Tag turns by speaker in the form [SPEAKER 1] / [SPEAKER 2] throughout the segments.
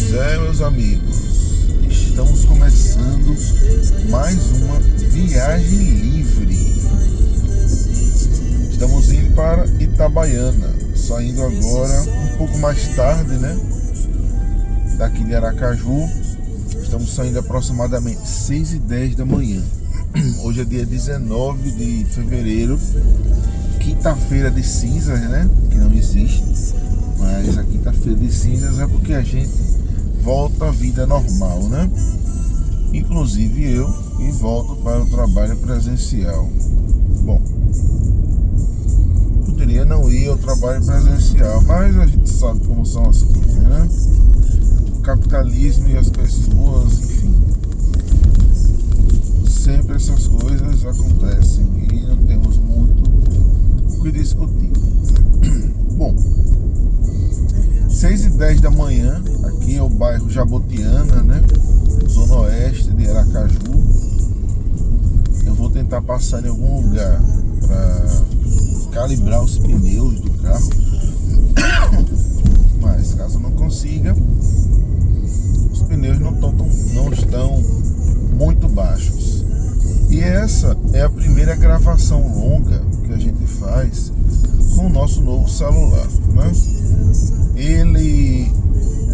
[SPEAKER 1] Pois é, meus amigos, estamos começando mais uma viagem livre. Estamos indo para Itabaiana, saindo agora um pouco mais tarde, né? Daqui de Aracaju. Estamos saindo aproximadamente 6h10 da manhã. Hoje é dia 19 de fevereiro, quinta-feira de cinzas, né? Que não existe, mas a quinta-feira de cinzas é porque a gente volta à vida normal, né? Inclusive eu, e volto para o trabalho presencial. Bom, poderia não ir ao trabalho presencial, mas a gente sabe como são as coisas, né? O capitalismo e as pessoas, enfim. Sempre essas coisas acontecem e não temos muito o que discutir. Bom, 6h10 da manhã, aqui é o bairro Jabotiana, né? Zona Oeste de Aracaju. Eu vou tentar passar em algum lugar para calibrar os pneus do carro, mas caso não consiga, os pneus não estão muito baixos. E essa é a primeira gravação longa que a gente faz com o nosso novo celular, né? Ele,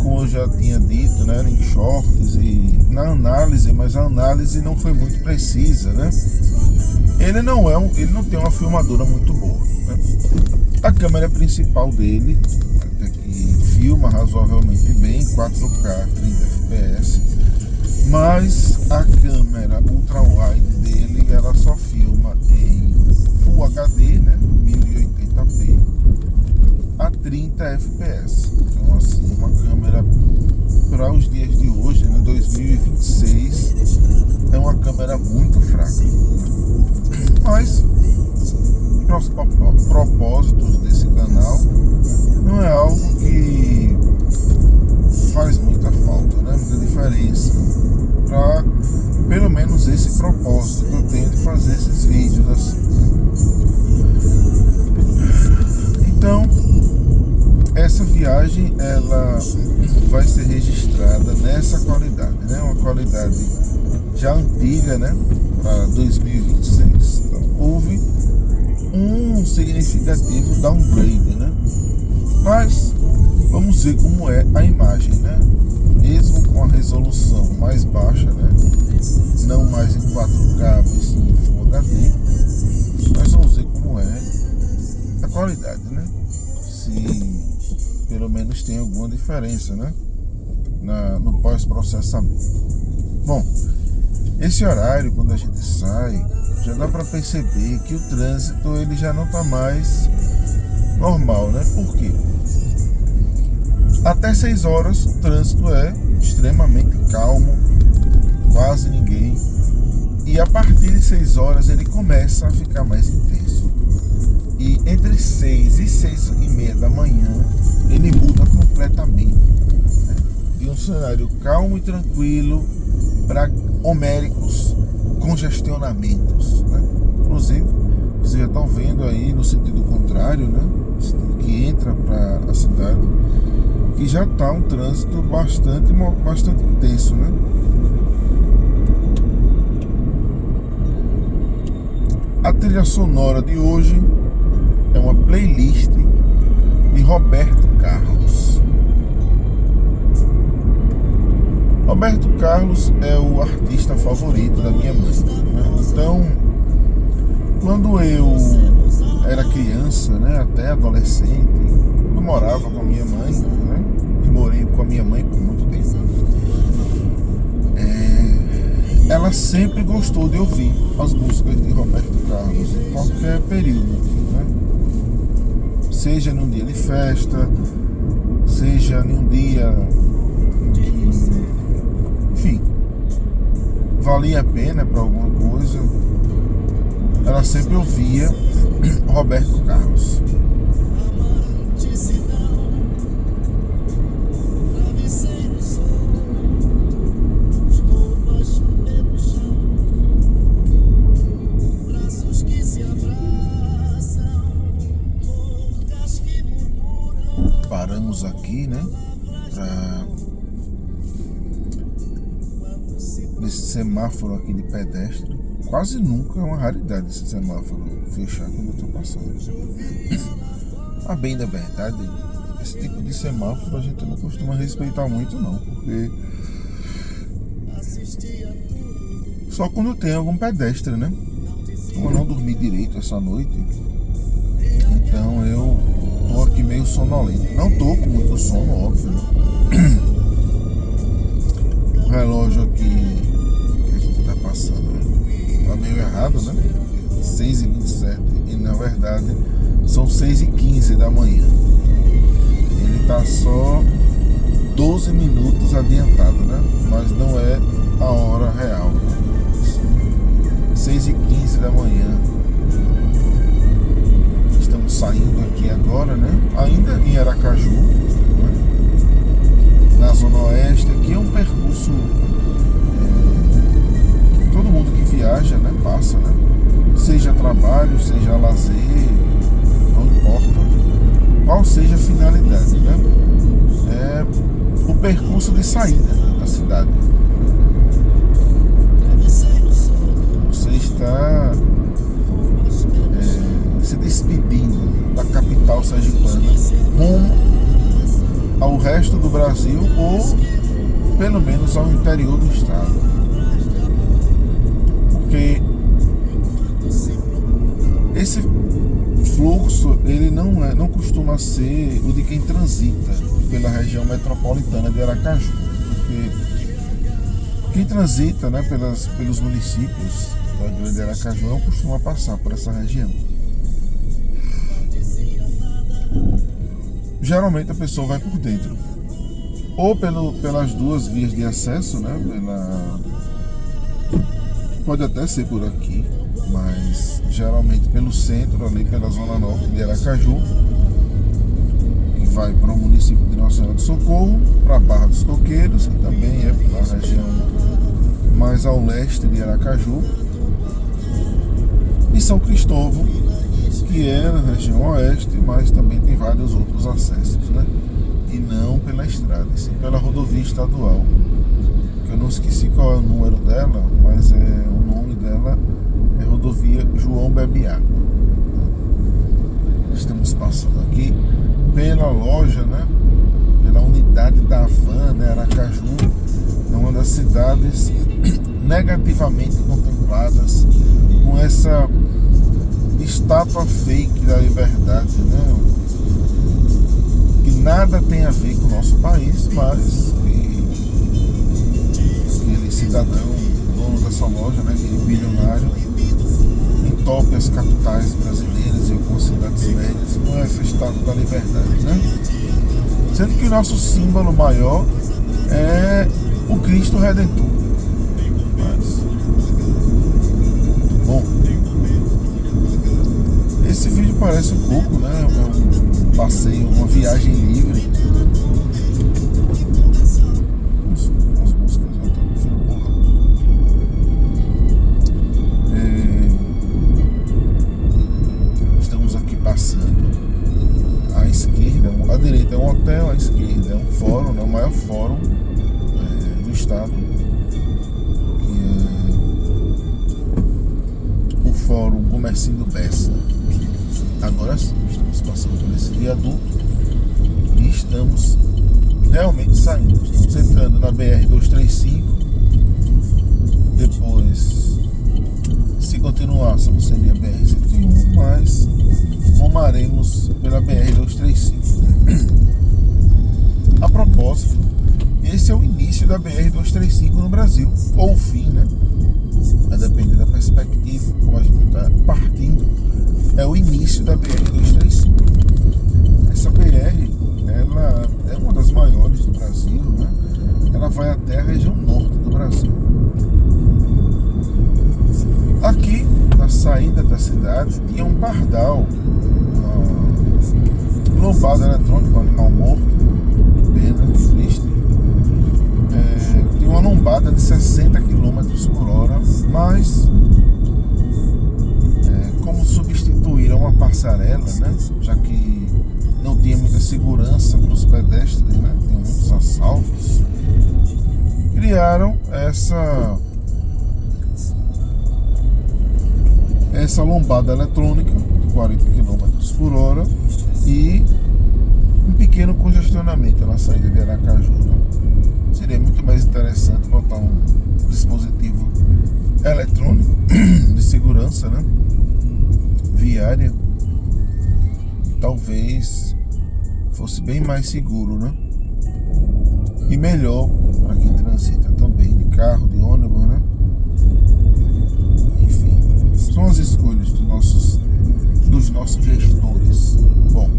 [SPEAKER 1] como eu já tinha dito, né, em shorts e na análise, mas a análise não foi muito precisa, né? Ele não tem uma filmadora muito boa, né? A câmera principal dele, até que filma razoavelmente bem, 4K, 30 fps, mas a câmera ultra-wide dele, ela só filma em Full HD, né, 1080p, a 30 fps. Então, assim, uma câmera para os dias de hoje, né, 2026, é uma câmera muito fraca. Mas, para os propósitos desse canal, não é algo que faz muita falta, né, muita diferença, para pelo menos esse propósito que eu tenho de fazer esses vídeos assim. Então, essa viagem ela vai ser registrada nessa qualidade, né? Uma qualidade já antiga, né? Para 2026. Então, houve um significativo downgrade, né? Mas vamos ver como é a imagem, né? Mesmo com a resolução mais baixa, né? Não mais em 4K, mas sim em Full HD. Nós vamos ver como é a qualidade, né? Se pelo menos tem alguma diferença, né? No pós-processamento. Bom, esse horário, quando a gente sai, já dá para perceber que o trânsito ele já não está mais normal, né? Por quê? Até 6 horas o trânsito é extremamente calmo, quase ninguém. E a partir de 6 horas ele começa a ficar mais intenso. E entre 6 e 6h30 da manhã ele muda completamente, né? De um cenário calmo e tranquilo para homéricos congestionamentos, né? Inclusive, vocês já estão vendo aí no sentido contrário, né? Que entra para a cidade, que já está um trânsito bastante intenso, né? A trilha sonora de hoje é uma playlist de Roberto Carlos. Roberto Carlos é o artista favorito da minha mãe, né? Então, quando eu era criança, né, até adolescente, eu morava com a minha mãe, né, e morei com a minha mãe por muito tempo. Ela sempre gostou de ouvir as músicas de Roberto Carlos em qualquer período, né? Seja num dia de festa, seja num dia que, enfim, valia a pena para alguma coisa, ela sempre ouvia Roberto Carlos. Paramos aqui, né? Esse semáforo aqui de pedestre, quase nunca é uma raridade esse semáforo fechar quando eu estou passando. A bem da verdade, esse tipo de semáforo a gente não costuma respeitar muito não, porque só quando tem algum pedestre, né? Como eu não dormi direito essa noite, então eu tô aqui meio sonolento. Não tô com muito sono, óbvio, né? O relógio aqui que a gente tá passando tá meio errado, né? 6h27 e na verdade são 6h15 da manhã. Ele tá só 12 minutos adiantado, né? Mas não é a hora real. 6h15 da manhã. Estamos saindo aqui agora, né? Ainda em Aracaju, né? Na Zona Oeste. Aqui é um percurso todo mundo que viaja, né? Passa, né? Seja trabalho, seja lazer, não importa qual seja a finalidade, né? É o percurso de saída da cidade. Você está se despedindo da capital sergipana rumo ao resto do Brasil ou pelo menos ao interior do estado, porque esse fluxo ele não costuma ser o de quem transita pela região metropolitana de Aracaju, porque quem transita, né, pelos municípios da Grande Aracaju não costuma passar por essa região. Geralmente a pessoa vai por dentro, ou pelas duas vias de acesso, né? Pode até ser por aqui, mas geralmente pelo centro, ali pela zona norte de Aracaju, que vai para o município de Nossa Senhora do Socorro, para Barra dos Coqueiros, que também é a região mais ao leste de Aracaju, e São Cristóvão, que é na região oeste, mas também tem vários outros acessos, né? E não pela estrada, sim pela rodovia estadual, que eu não esqueci qual é o número dela, mas o nome dela é rodovia João Bebiá. Estamos passando aqui pela loja, né? Pela unidade da Havan, né? Aracaju é uma das cidades negativamente contempladas com essa estátua fake da liberdade, né? Que nada tem a ver com o nosso país, mas aquele cidadão, dono dessa loja, né, aquele bilionário, entope as capitais brasileiras e algumas cidades médias com essa estátua da liberdade, né? Sendo que o nosso símbolo maior é o Cristo Redentor. Mas, bom, esse vídeo parece um pouco, né? É um passeio, uma viagem livre. As músicas já estão no fim porra. Estamos aqui passando à esquerda, à direita é um hotel, à esquerda é um fórum, né? O maior fórum do estado, que é o Fórum Comercinho do Bessa. Agora sim, estamos passando por esse viaduto e estamos realmente saindo. Estamos entrando na BR-235. Depois, se continuássemos, seria a BR-101, mas rumaremos pela BR-235. A propósito, esse é o início da BR-235 no Brasil, ou o fim, né? A depender da perspectiva, como a gente está partindo, é o início da BR-235. Essa BR, ela é uma das maiores do Brasil, né? Ela vai até a região norte do Brasil. Aqui, na saída da cidade, tinha um pardal, lombada eletrônica, um animal morto, pena, triste. Tinha uma lombada de 60 km por hora, mas como substituíram uma passarela, né? Já que não tinha muita segurança para os pedestres, né? Tem muitos criaram essa lombada eletrônica de 40 km por hora e um pequeno congestionamento na saída de Aracaju, né? Seria muito mais interessante botar um dispositivo eletrônico de segurança, né, viária. Talvez fosse bem mais seguro, né, e melhor para quem transita também de carro, de ônibus, né. Enfim, são as escolhas dos nossos gestores. Bom,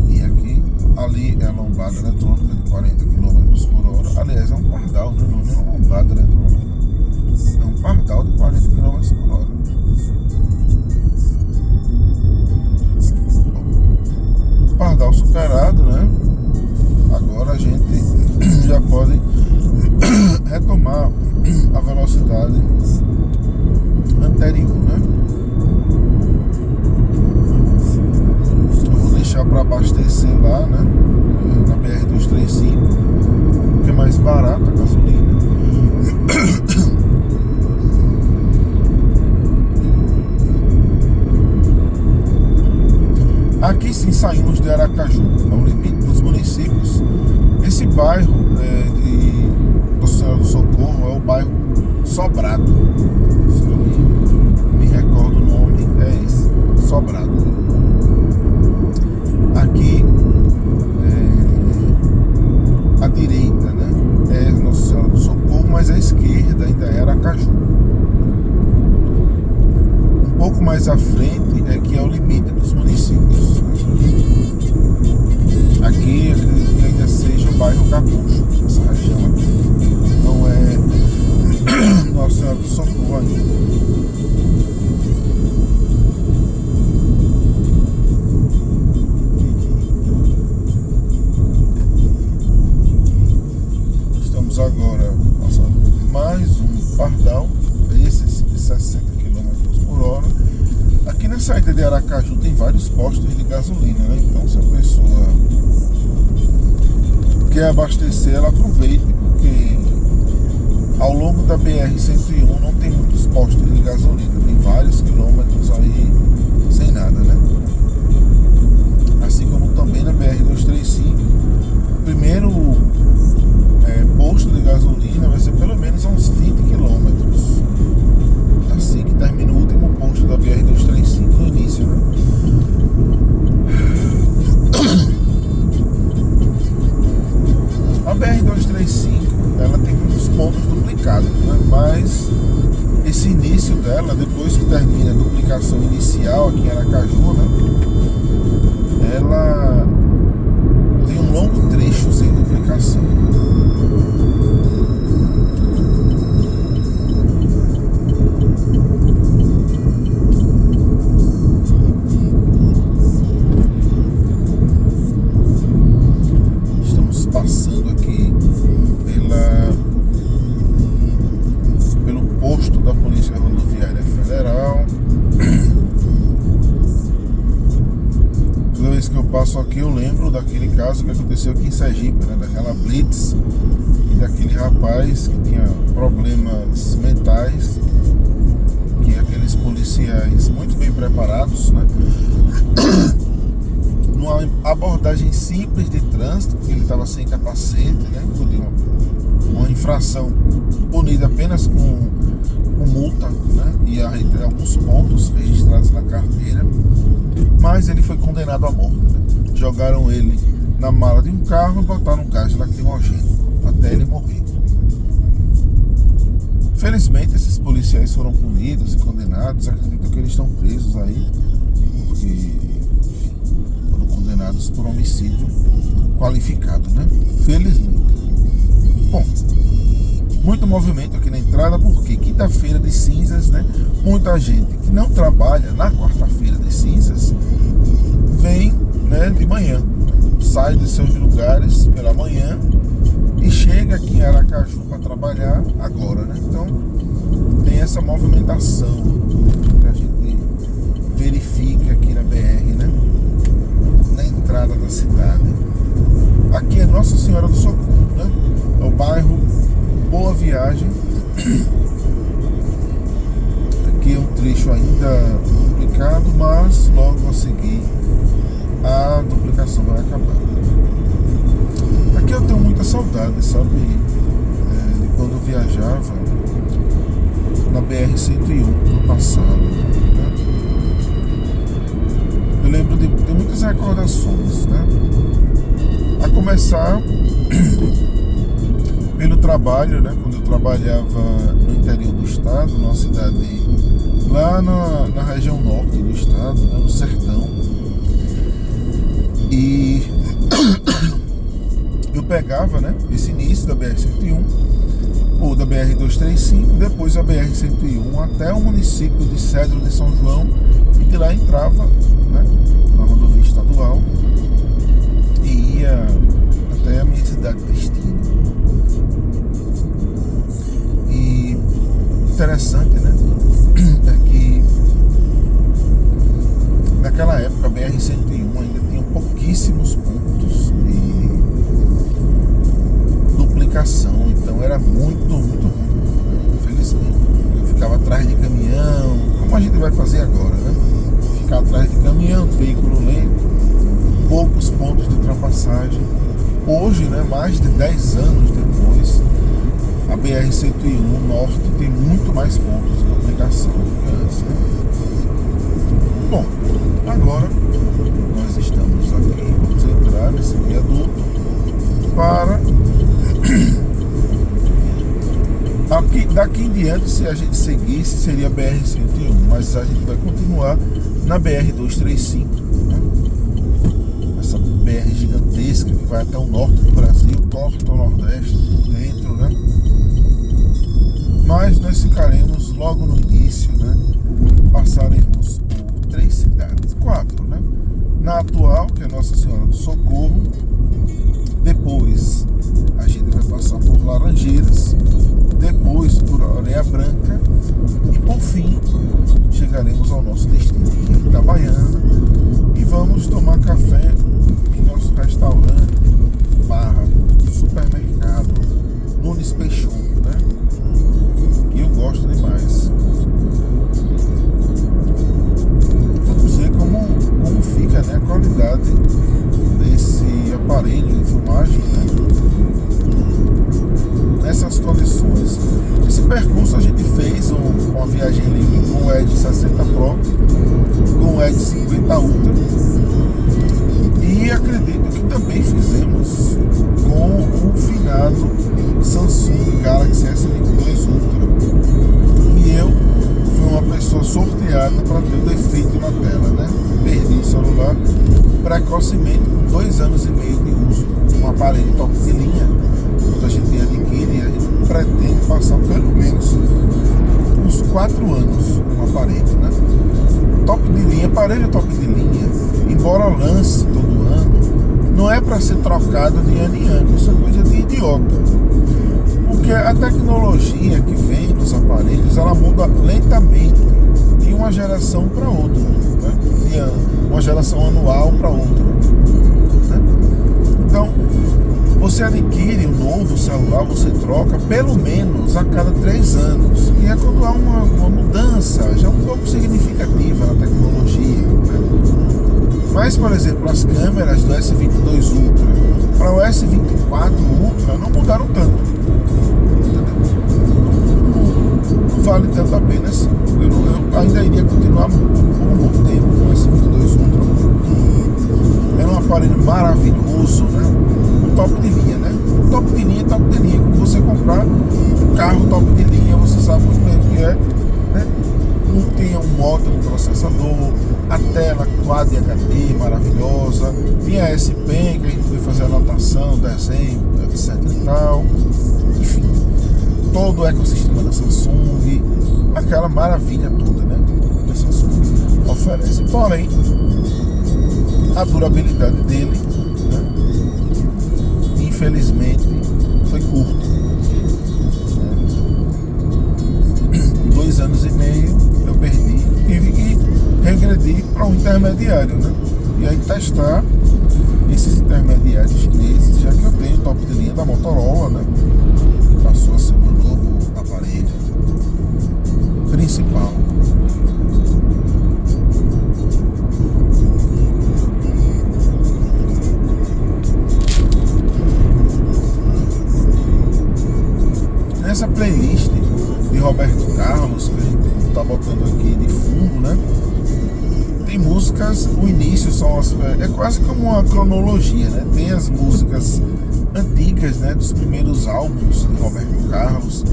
[SPEAKER 1] e aqui, ali é a lombada eletrônica de 40 km por hora. Aliás, é um pardal, né? Não é uma lombada eletrônica, é um pardal de 40 km por hora. Bom, pardal superado, né? Agora a gente já pode retomar a velocidade anterior, né? Eu vou deixar para abastecer lá, né, na BR-235, que é mais barata a gasolina. Aqui sim saímos de Aracaju, ao limite dos municípios. Esse bairro de Nossa Senhora do Socorro é o bairro Sobrado. Se eu me recordo o nome, é esse, Sobrado. Aqui à direita, né, é Nossa Senhora do Socorro, mas à esquerda ainda é Aracaju. Um pouco mais à frente é que é o limite dos municípios. Aqui acredito que ainda seja o bairro Gaúcho, essa região aqui. Não é Nossa Senhora do Socorro ainda. Agora passando mais um pardal, esses de 60 km por hora. Aqui na saída de Aracaju tem vários postos de gasolina, né? Então se a pessoa quer abastecer, ela aproveite, porque ao longo da BR-101 não tem muitos postos de gasolina, tem vários quilômetros aí sem nada, né? Assim como também na BR-235, o primeiro posto de gasolina vai ser pelo menos a uns 20 quilômetros, assim que termina o último posto da BR-235 no início, né? A BR-235 ela tem muitos pontos duplicados, né? Mas esse início dela, depois que termina a duplicação inicial aqui em Aracaju, né, ela tem um longo trecho sem duplicação. Estamos passando aqui pelo posto da Polícia Rodoviária Federal. Toda vez que eu passo aqui eu lembro daquele caso que aconteceu aqui em Sergipe, né? Daquela blitz e daquele rapaz que tinha problemas mentais, que aqueles policiais muito bem preparados, né, numa abordagem simples de trânsito, porque ele estava sem capacete, né, uma infração punida apenas com multa, né, e alguns pontos registrados na carteira, mas ele foi condenado à morte, né? Jogaram ele na mala de um carro e botaram um gás lacrimogêneo até ele morrer. Felizmente esses policiais foram punidos e condenados. Acredito que eles estão presos aí, porque enfim, foram condenados por homicídio qualificado, né? Felizmente. Bom, muito movimento aqui na entrada, porque quinta-feira de cinzas, né? Muita gente que não trabalha na quarta-feira de cinzas vem, né, de manhã, sai de seus lugares pela manhã e chega aqui em Aracaju para trabalhar agora, né? Então tem essa movimentação que a gente verifica aqui na BR, né? Na entrada da cidade. Aqui é Nossa Nossa Senhora do Socorro, né? É o bairro Boa Viagem. Aqui é um trecho ainda duplicado, mas logo a seguir a duplicação vai acabar. Aqui eu tenho muita saudade, sabe? De quando eu viajava na BR-101 no passado, né? Eu lembro de muitas recordações, né? A começar pelo trabalho, né? Quando eu trabalhava no interior do estado, numa cidade lá na região norte do estado, né? No sertão. E eu pegava, né, esse início da BR-101 ou da BR-235, depois a BR-101 até o município de Cedro de São João, e de lá entrava, né, na rodovia estadual e ia até a minha cidade de destino. E interessante, né, é que naquela época a BR-101 ainda tinha pouquíssimos pontos de duplicação, então era muito ruim, infelizmente. Eu ficava atrás de caminhão, como a gente vai fazer agora, né? Ficar atrás de caminhão, de veículo lento, poucos pontos de ultrapassagem. Hoje, né, mais de 10 anos depois, a BR-101 Norte tem muito mais pontos de duplicação do que antes, né? Bom, agora nós estamos aqui, vamos entrar nesse viaduto para daqui em diante, se a gente seguisse, seria a BR-101, mas a gente vai continuar na BR-235, né? Essa BR gigantesca que vai até o norte do Brasil, corta o Nordeste por dentro, né? Mas nós ficaremos logo no início, né? Passaremos por 3 cidades, 4, né? Na atual, que é Nossa Senhora do Socorro. Depois a gente vai passar por Laranjeiras, depois por Areia Branca e por fim chegaremos ao nosso destino aqui em Itabaiana e vamos tomar café em nosso restaurante barra supermercado Nunes Peixoto, né? Que eu gosto demais. Vamos ver como fica, né, a qualidade desse aparelho de filmagem, né? Nessas condições. Esse percurso a gente fez uma viagem livre com o Edge 60 Pro, com o Edge 50 Ultra, e acredito que também fizemos com o finado Samsung Galaxy S22 Ultra, e eu fui uma pessoa sorteada para ter o defeito na tela, né? Perdi o celular precocemente com 2 anos e meio de uso. Um aparelho top de linha, quando a gente adquire, a gente pretende passar pelo menos uns 4 anos com o aparelho, né? Top de linha, aparelho top de linha, embora lance todo ano, não é para ser trocado de ano em ano. Isso é coisa de idiota, porque a tecnologia que vem nos aparelhos, ela muda lentamente de uma geração para outra, né? De uma geração anual para outra, né? Então, você adquire um novo celular, você troca pelo menos a cada 3 anos, que é quando há uma mudança já um pouco significativa na tecnologia, né? Mas, por exemplo, as câmeras do S22 Ultra para o S24 Ultra não mudaram tanto, não vale tanto a pena assim. Eu ainda iria continuar por um bom tempo com o S22 Ultra. Era um aparelho maravilhoso, né? Um top de linha, né? Top de linha, top de linha. Quando você comprar um carro top de linha, você sabe muito bem o que é, né? Não tem um ótimo processador, a tela Quad HD maravilhosa, tinha S Pen que a gente podia fazer anotação, desenho, etc e tal. Enfim, todo o ecossistema da Samsung, aquela maravilha toda, né? Que a Samsung oferece. Porém, a durabilidade dele, né, infelizmente, foi curta, né? 2 anos e meio eu perdi, tive que regredir para um intermediário, né? E aí testar esses intermediários chineses, já que eu tenho Essa playlist de Roberto Carlos, que a gente tá botando aqui de fundo, né? Tem músicas, o início é quase como uma cronologia, né? Tem as músicas antigas, né? Dos primeiros álbuns de Roberto Carlos,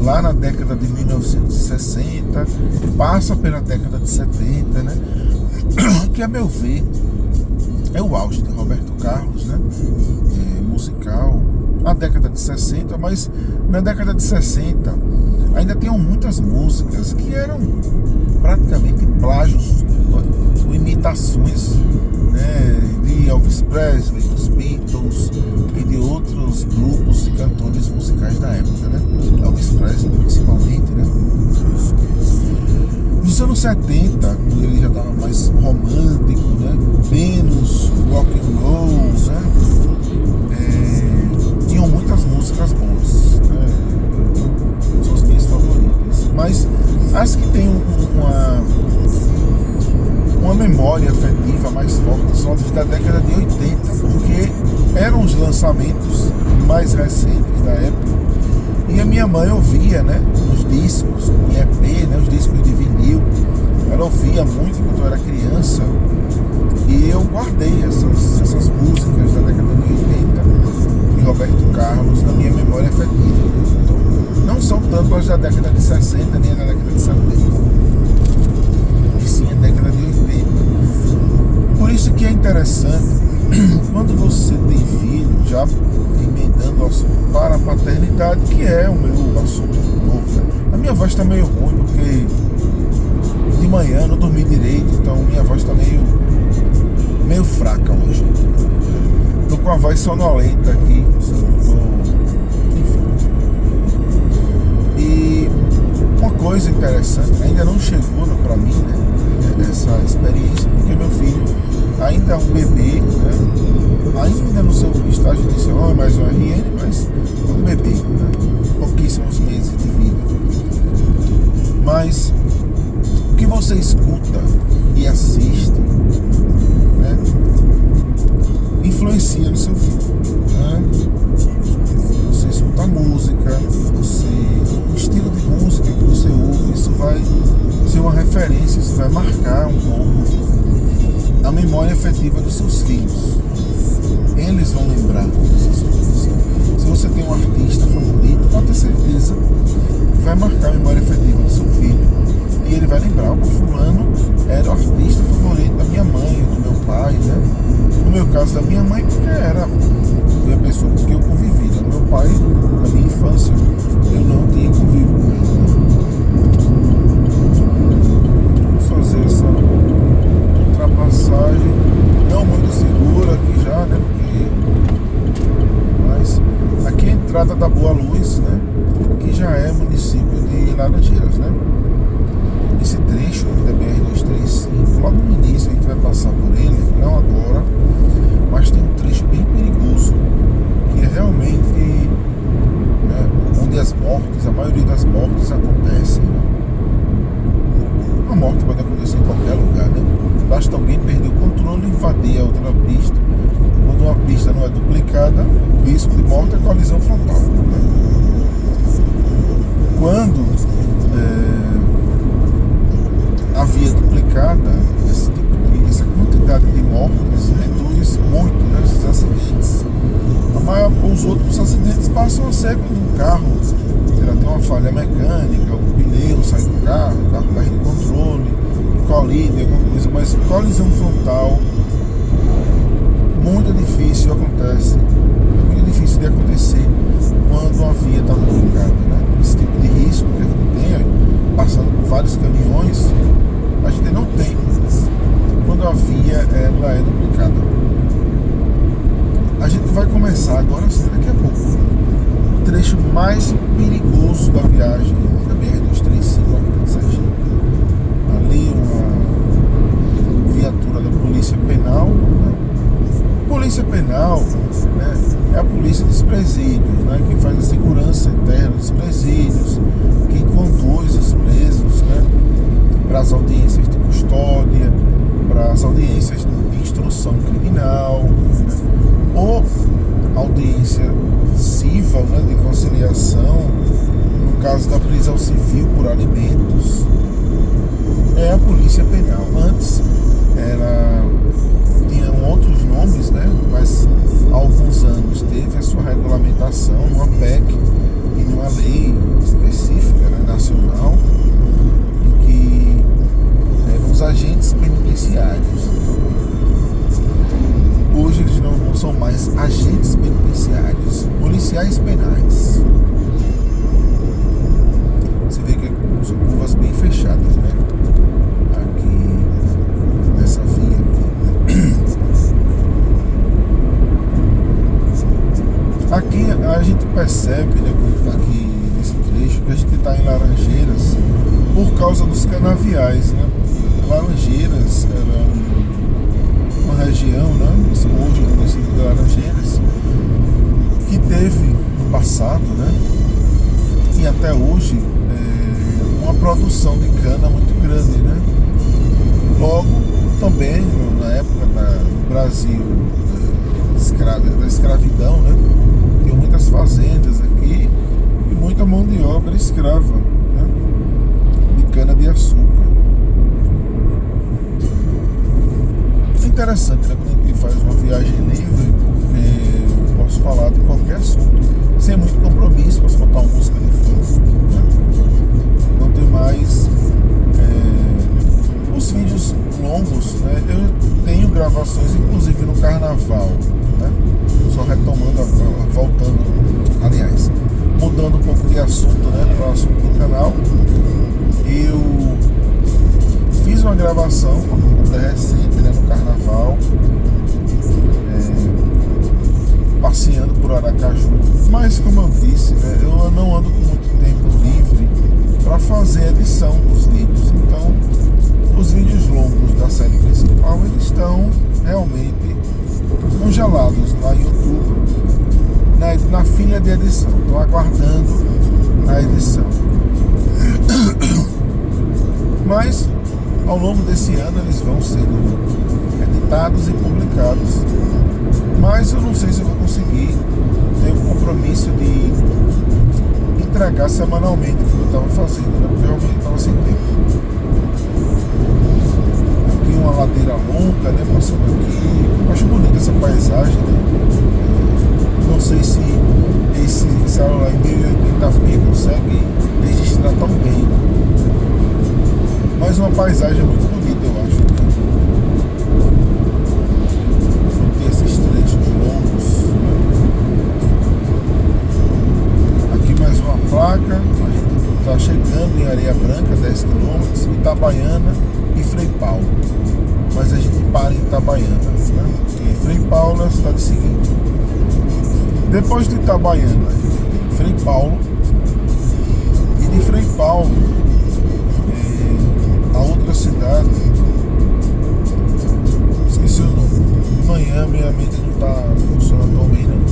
[SPEAKER 1] lá na década de 1960, passa pela década de 70, né? Que, a meu ver, é o auge de Roberto Carlos, né? Musical, a década de 60, mas na década de 60 ainda tinham muitas músicas que eram praticamente plágios, ou imitações, né, de Elvis Presley, dos Beatles e de outros grupos e cantores musicais da época, né? Elvis Presley principalmente, né? Nos anos 70, quando ele já estava mais romântico, né? Menos rock and roll, né? Tinham muitas músicas boas, né? São as minhas favoritas. Mas as que têm uma memória afetiva mais forte são as da década de 80, porque eram os lançamentos mais recentes da época. E a minha mãe ouvia, né, os discos em EP, né, os discos de vinil. Ela ouvia muito quando eu era criança. E eu guardei essas músicas da década de 80 de Roberto Carlos na minha memória afetiva. Então, não são tanto as da década de 60 nem da década de 70, e sim a década de 80. Por isso que é interessante, quando você tem filho, já emendando o assunto para a paternidade, que é o meu assunto novo, né? A minha voz está meio ruim, porque de manhã não dormi direito, então minha voz está meio fraca hoje. Tô com a voz sonolenta aqui, enfim. E uma coisa interessante, ainda não chegou para mim, né, essa experiência, porque meu filho ainda é um bebê, né, ainda no seu estágio inicial, é mais um RN, mas é um bebê, né, pouquíssimos meses de vida. Mas o que você escuta e assiste, né, influencia no seu filho, né? Você escuta música, o estilo de música que você ouve, isso vai ser uma referência, isso vai marcar um pouco a memória afetiva dos seus filhos. Eles vão lembrar dessas coisas. Se você tem um artista favorito, pode ter certeza que vai marcar a memória afetiva do seu filho. E ele vai lembrar, o fulano era o artista favorito da minha mãe, do meu pai, né? No meu caso, da minha mãe, porque foi a pessoa com quem eu convivi. Do meu pai, na minha infância, eu não tinha convívio com ele, né? Vamos fazer essa ultrapassagem, não muito segura aqui já, né? Mas aqui é a entrada da Boa Luz, né? Aqui já é município de Laranjeiras, né? Esse trecho aqui da BR-235, logo no início a gente vai passar por ele, não agora, mas tem um trecho bem perigoso, que é realmente, né, onde a maioria das mortes acontecem, né? A morte pode acontecer em qualquer lugar, né? Basta alguém perder o controle e invadir a outra pista. Quando uma pista não é duplicada, o risco de morte é colisão frontal, né? Quando a via duplicada, essa quantidade de mortes reduz muito, né, esses acidentes. Os outros acidentes passam a ser quando um carro tem uma falha mecânica, o pneu sai do carro, o carro perde o controle, colide, alguma coisa, mas colisão frontal muito difícil acontece, é muito difícil de acontecer quando a via está duplicada, né? Esse tipo de risco que a gente tem, passando por vários caminhões, a gente não tem quando a via ela é duplicada. A gente vai começar agora, daqui a pouco, o trecho mais perigoso da viagem da BR-235 aqui em Sergipe. Ali uma viatura da Polícia Penal, né? Polícia Penal, né, é a polícia dos presídios, né, que faz a segurança interna dos presídios, que conduz os presos, né, para as audiências de custódia, para as audiências de instrução criminal, né, ou audiência civil, né, de conciliação, no caso da prisão civil por alimentos, é a Polícia Penal. Antes tinham outros nomes, né? Mas há alguns anos teve a sua regulamentação numa PEC e numa lei específica, né, nacional, em que eram os agentes penitenciários. Hoje eles não são mais agentes penitenciários, policiais penais. Você vê que são curvas bem fechadas, né? Aqui nessa via aqui a gente percebe, né, quando está aqui nesse trecho, que a gente está em Laranjeiras por causa dos canaviais, né? Laranjeiras era uma região, né, hoje o município de Laranjeiras, que teve no passado, né, e até hoje uma produção de cana muito grande, né? Logo, também na época do Brasil da escravidão, né, tem muitas fazendas aqui e muita mão de obra escrava, né, de cana de açúcar. É interessante, né, quando a gente faz uma viagem livre, porque eu posso falar de qualquer assunto sem muito compromisso, posso botar uma música de fundo, né? Não tem mais os vídeos longos, né? Eu tenho gravações inclusive no carnaval, né? Só retomando, voltando, aliás, mudando um pouco de assunto, né, para o assunto do canal. Eu fiz uma gravação até recente, né, no carnaval, passeando por Aracaju, mas como eu disse, né, eu não ando com muito tempo livre para fazer a edição dos vídeos, então os vídeos longos da série principal eles estão realmente congelados lá em YouTube, na fila de edição, estou aguardando a edição. Mas ao longo desse ano eles vão sendo editados e publicados, mas eu não sei se eu vou conseguir ter o compromisso de entregar semanalmente como eu estava fazendo, né? Porque realmente estava sem tempo. Aqui uma ladeira longa, né, passando aqui. Eu acho bonita essa paisagem, né? Não sei se esse celular em 1080p consegue registrar tão bem, mas uma paisagem muito bonita, eu acho. Tem esses trechos longos, né? Aqui mais uma placa. A gente está chegando em Areia Branca, 10 km, Itabaiana e Frei Paulo. Mas a gente para em Itabaiana, né? Porque Frei Paulo é a cidade seguinte. Depois de Itabaiana, a gente tem Frei Paulo. E de Frei Paulo, a outra cidade, esqueci o nome. De manhã minha mente não está funcionando tão bem, não.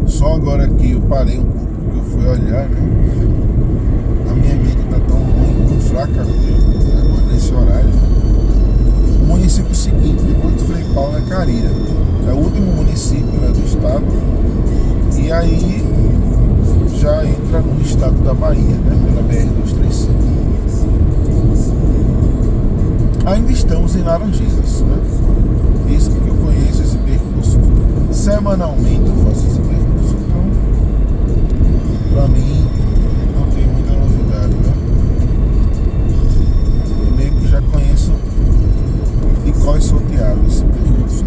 [SPEAKER 1] Só agora aqui eu parei um pouco porque eu fui olhar, né? A minha mente tá tão ruim, tão fraca agora nesse horário. O município seguinte, depois de Frei Paulo, é Carira. É o último município, né, do estado. E aí já entra no estado da Bahia, né? Pela BR-235. Ainda estamos em Laranjeiras, né? Isso porque eu conheço esse percurso. Semanalmente eu faço esse percurso, então pra mim não tem muita novidade, né? Eu meio que já conheço de cor salteado esse percurso.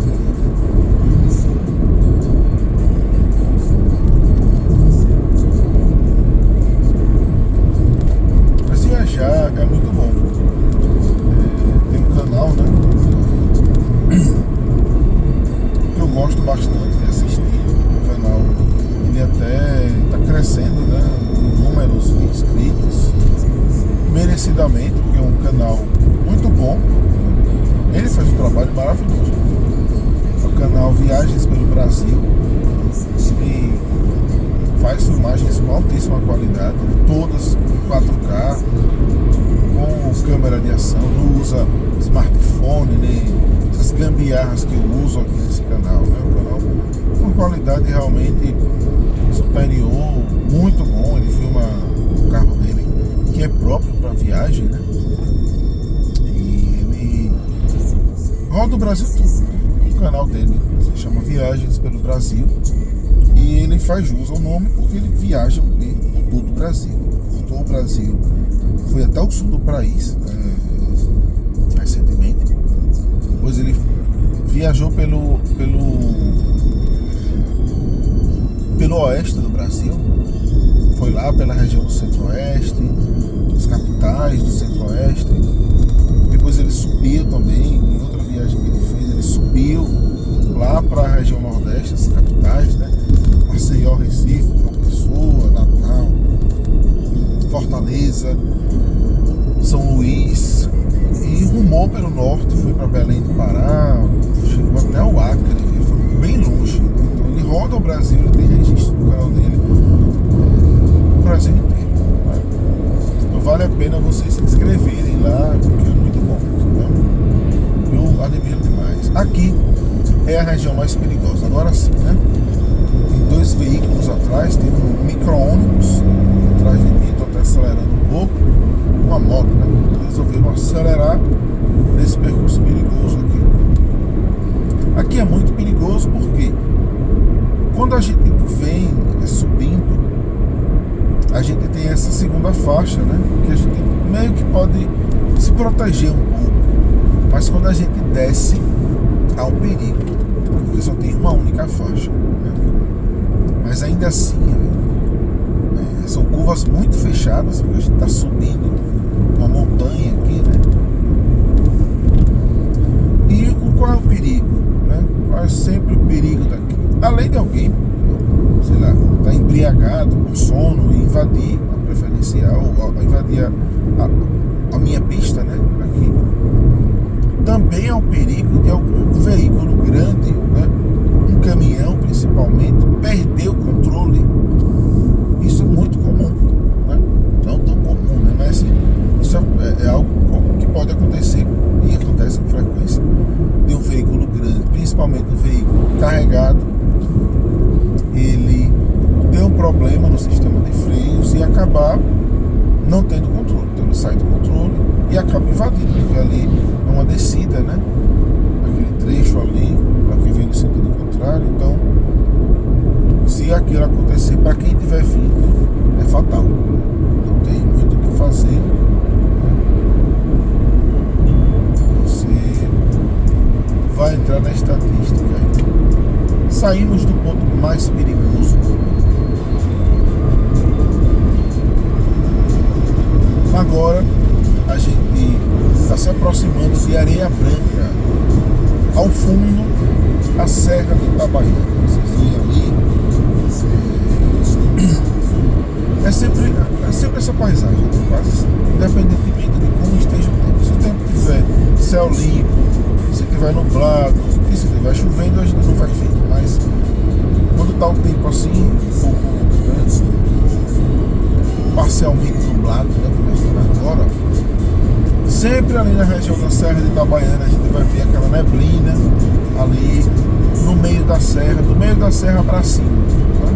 [SPEAKER 1] Mas viajar é muito bom. Tem um canal, né? Eu Ele faz um trabalho maravilhoso. O canal Viagens pelo Brasil, ele faz filmagens com altíssima qualidade, todas em 4K, com câmera de ação, não usa smartphone, nem essas gambiarras que eu uso aqui nesse canal, né? Um canal com qualidade realmente superior, muito bom. Ele filma o carro dele, que é próprio para viagem, né? E ele roda o Brasil todo. O canal dele se chama Viagens pelo Brasil e ele faz jus ao nome porque ele viaja por todo o Brasil. Por todo o Brasil. Foi até o sul do país recentemente. Depois ele viajou pelo oeste do Brasil. Foi lá pela região do centro-oeste, as capitais do centro-oeste. Depois ele subiu também, em outra viagem que ele fez, ele subiu lá para a região nordeste, as capitais, né? Maceió, Recife, João Pessoa, Natal, Fortaleza, São Luís, e rumou pelo norte, foi para Belém do Pará, chegou até o Acre, ele foi bem longe. Então ele roda o Brasil, ele tem registro no canal dele, o Brasil inteiro, né? Então vale a pena vocês se inscreverem lá, porque é muito bom, né? Eu admiro demais. Aqui é a região mais perigosa, agora sim, né? Tem dois veículos atrás, tem um micro-ônibus atrás de mim, estou até acelerando um pouco, uma moto, né? Resolveram acelerar nesse percurso perigoso aqui. Aqui é muito perigoso porque quando a gente vem subindo, a gente tem essa segunda faixa, né? Que a gente meio que pode se proteger um pouco, mas quando a gente desce, há um perigo, porque só tem uma única faixa, né? Mas ainda assim, são curvas muito fechadas, porque a gente está subindo uma montanha aqui, né? E qual é o perigo, né? Qual é sempre o perigo daqui? Além de alguém, sei lá, estar embriagado, com sono e invadir a preferencial, invadir a minha pista, né? Aqui. Também é um perigo de algum veículo grande, né? Um caminhão principalmente, perder o controle. Isso é muito comum, né? Não tão comum, né? Mas assim, isso é algo que pode acontecer e acontece com frequência. De um veículo grande, principalmente um veículo carregado, ele ter um problema no sistema de freios e acabar não tendo controle. Então ele sai do controle e acaba invadindo, porque ali é uma descida, né? Aquele trecho ali, para quem vem no sentido contrário. Então, se aquilo acontecer, para quem estiver vindo, é fatal. Não tem muito o que fazer, né? Você vai entrar na estatística. Saímos do ponto mais perigoso. Agora a gente está se aproximando de Areia Branca. Ao fundo, a Serra de Itabaiana. Vocês veem ali. É sempre essa paisagem, quase independentemente de como esteja o tempo. Se o tempo tiver céu limpo, se tiver nublado, e se tiver chovendo, a gente não vai ver. Mas quando está o tempo assim, um pouco, né, parcialmente nublado, né, como a gente está agora, sempre ali na região da Serra de Itabaiana a gente vai ver aquela neblina ali no meio da serra, do meio da serra para cima, né?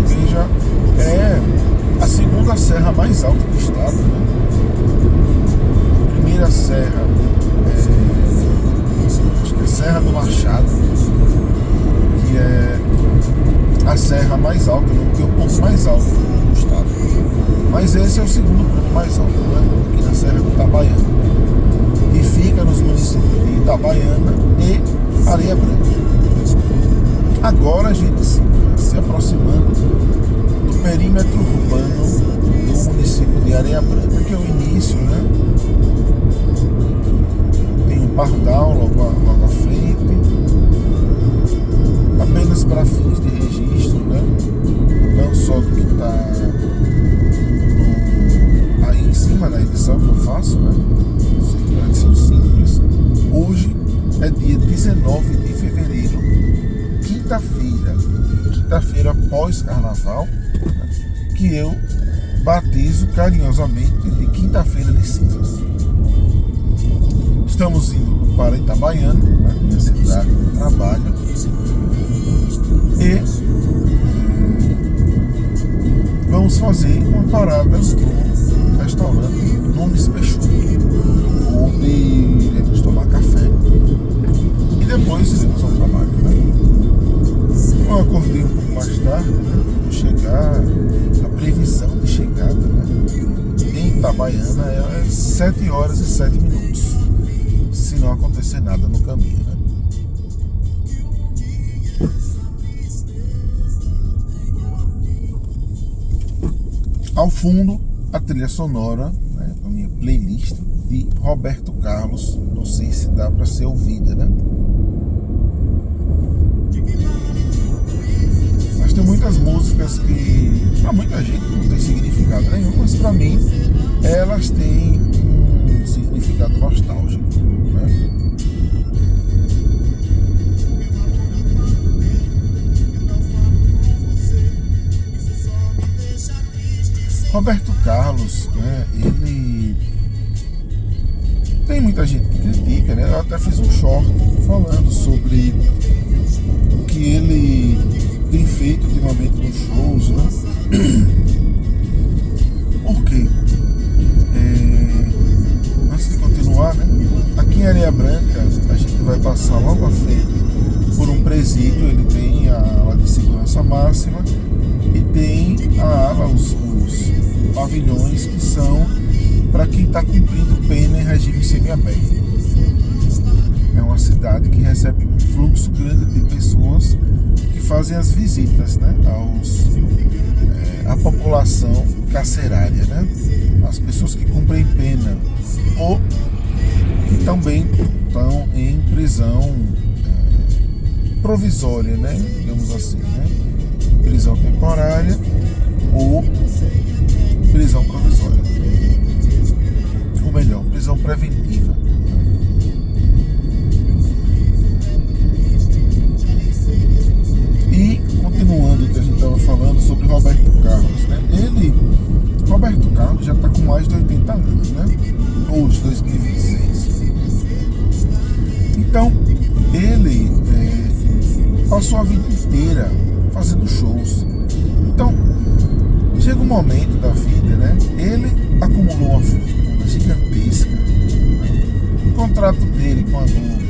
[SPEAKER 1] Veja, é a segunda serra mais alta do estado, né? A primeira serra acho que é Serra do Machado, que é a serra mais alta, não tem o ponto mais alto do estado. Mas esse é o segundo ponto mais alto, né? Aqui na Serra de Itabaiana, que fica nos municípios de Itabaiana e Areia Branca. Agora a gente se aproximando do perímetro urbano do município de Areia Branca, que é o início, né? Tem o Pardal logo à frente, apenas para fins de registro, né? Não só do que está aí em cima da edição que eu faço, né? Sempre uma edição simples. O quinta-feira pós-carnaval, né, que eu batizo carinhosamente de quinta-feira de cinzas. Estamos indo para Itabaiana, né, minha cidade de trabalho, e vamos fazer uma parada no restaurante Nunes Peixoto, onde iremos tomar café e depois iremos ao trabalho, né? Eu acordei um pouco mais tarde, né? A previsão de chegada, né, em Itabaiana é 7 horas e 7 minutos, se não acontecer nada no caminho, né? Ao fundo, a trilha sonora, né, a minha playlist de Roberto Carlos, não sei se dá para ser ouvida, né? Mas tem muitas músicas que, para muita gente, não tem significado nenhum, mas para mim, elas têm um significado nostálgico, né? Roberto Carlos, né, ele tem muita gente que critica, né? Eu até fiz um short falando sobre o que ele tem feito ultimamente nos shows, né? Por quê? Antes de continuar, né? Aqui em Areia Branca a gente vai passar logo à frente por um presídio. Ele tem a ala de segurança máxima e tem a ala, os pavilhões que são para quem está cumprindo pena em regime semiaberto. É uma cidade que recebe um fluxo grande de pessoas que fazem as visitas, né, à população carcerária, né, as pessoas que cumprem pena ou que também estão em prisão provisória, né, digamos assim, né, prisão temporária ou prisão provisória, ou melhor, prisão preventiva. E continuando o que a gente estava falando sobre Roberto Carlos, né? Roberto Carlos já está com mais de 80 anos, né? Hoje, 2026. Então, ele passou a vida inteira fazendo shows. Então, chega um momento da vida, né? Ele acumulou uma fortuna gigantesca. O contrato dele com a Globo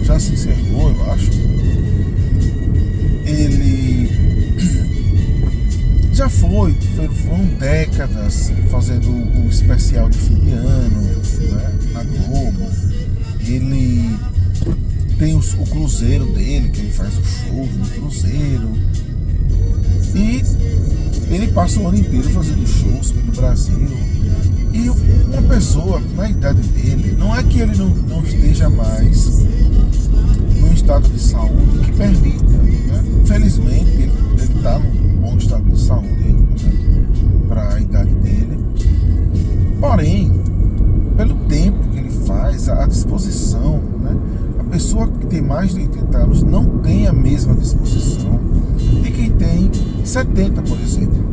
[SPEAKER 1] já se encerrou, eu acho. Ele já foram décadas fazendo o especial de fim de ano, né, na Globo. Ele tem o cruzeiro dele, que ele faz o show no cruzeiro. E ele passa o ano inteiro fazendo shows pelo Brasil. E uma pessoa na idade dele, não é que ele não esteja mais num estado de saúde que permita, né? Infelizmente ele está num bom estado de saúde, né, para a idade dele. Porém, pelo tempo que ele faz, a disposição, né? A pessoa que tem mais de 80 anos não tem a mesma disposição de quem tem 70, por exemplo.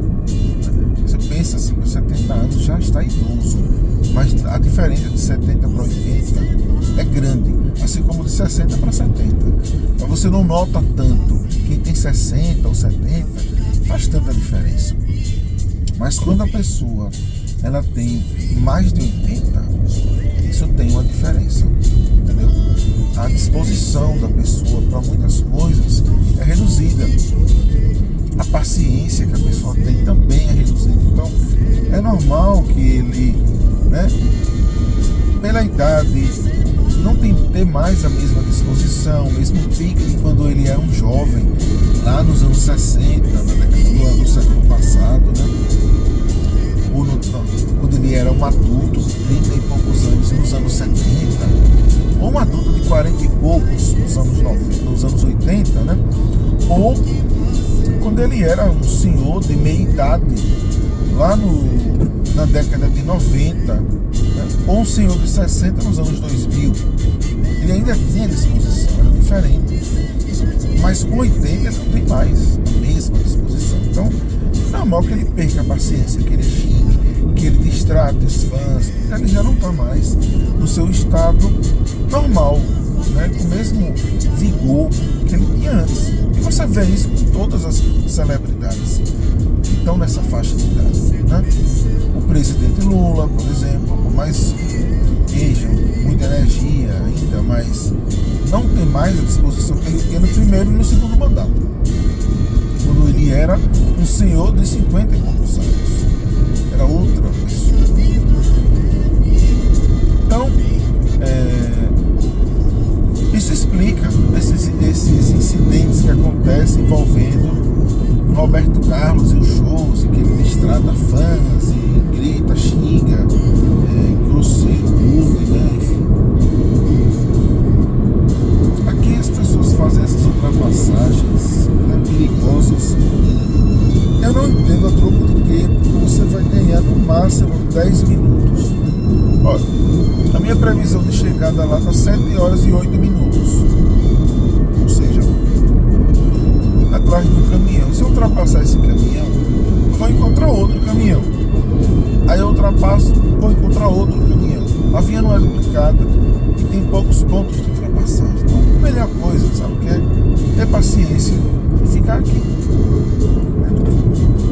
[SPEAKER 1] Você pensa assim, com 70 anos já está idoso, mas a diferença de 70 para 80 é grande, assim como de 60 para 70. Mas você não nota tanto. Quem tem 60 ou 70 faz tanta diferença. Mas quando a pessoa ela tem mais de 80, isso tem uma diferença, entendeu? A disposição da pessoa para muitas coisas é reduzida. A paciência que a pessoa tem também é reduzida. Então, é normal que ele, né, pela idade, não tem que ter mais a mesma disposição, o mesmo pique de quando ele era um jovem, lá nos anos 60, na década do século passado, né? Ou quando ele era um adulto de 30 e poucos anos, nos anos 70, ou um adulto de 40 e poucos, nos anos 90, nos anos 80, né? Ou quando ele era um senhor de meia idade, lá na década de 90, né? Ou um senhor de 60 nos anos 2000. Ele ainda tinha disposição, era diferente. Mas com 80 ele não tem mais a mesma disposição. Então, é normal que ele perca a paciência, que ele xingue, que ele distrate os fãs, porque ele já não está mais no seu estado normal, né? Com o mesmo vigor que ele tinha antes. E você vê isso com todas as celebridades que estão nessa faixa de idade, né? O presidente Lula, por exemplo, por mais queijam, muita energia ainda, mas não tem mais a disposição que ele tinha no primeiro e no segundo mandato, quando ele era um senhor de 50 e poucos anos. Era outra pessoa. Então, isso explica esses incidentes que acontecem envolvendo Roberto Carlos e os shows, em que ele distrata fãs e grita, xinga, grosseiro, burro, né? Enfim. Aqui as pessoas fazem essas ultrapassagens, né, perigosas. Eu não entendo a troco de quê, porque você vai ganhar no máximo 10 minutos. Olha, a minha previsão de chegada lá está 7 horas e 8 minutos. Ou seja, atrás do caminhão. Se eu ultrapassar esse caminhão, eu vou encontrar outro caminhão. Aí eu ultrapasso, vou encontrar outro caminhão. A via não é duplicada e tem poucos pontos de ultrapassagem. Então, a melhor coisa, sabe o que é? Ter paciência e ficar aqui, né?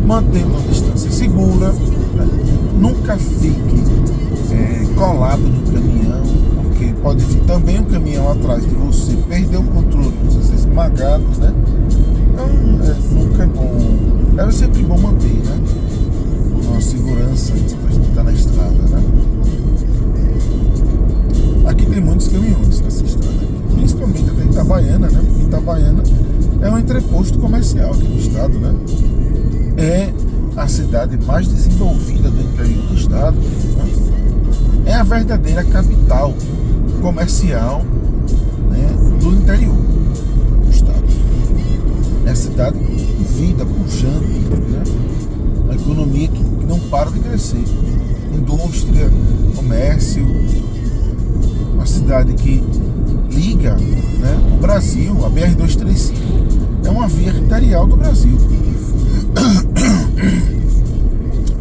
[SPEAKER 1] Mantendo uma distância segura, né? Nunca fique colado no caminhão, porque pode vir também um caminhão atrás de você, perder o controle, você ser esmagado, né? Então, nunca é bom. É sempre bom manter, né? Uma segurança enquanto a gente está na estrada, né? Aqui tem muitos caminhões nessa estrada, principalmente até Itabaiana, né? Porque Itabaiana é um entreposto comercial aqui no estado, né? É a cidade mais desenvolvida do interior do estado, né? É a verdadeira capital comercial, né, do interior do estado. É a cidade com vida pujante, né? Uma economia que não para de crescer. Indústria, comércio, uma cidade que liga, né, o Brasil. A BR-235 é uma via arterial do Brasil.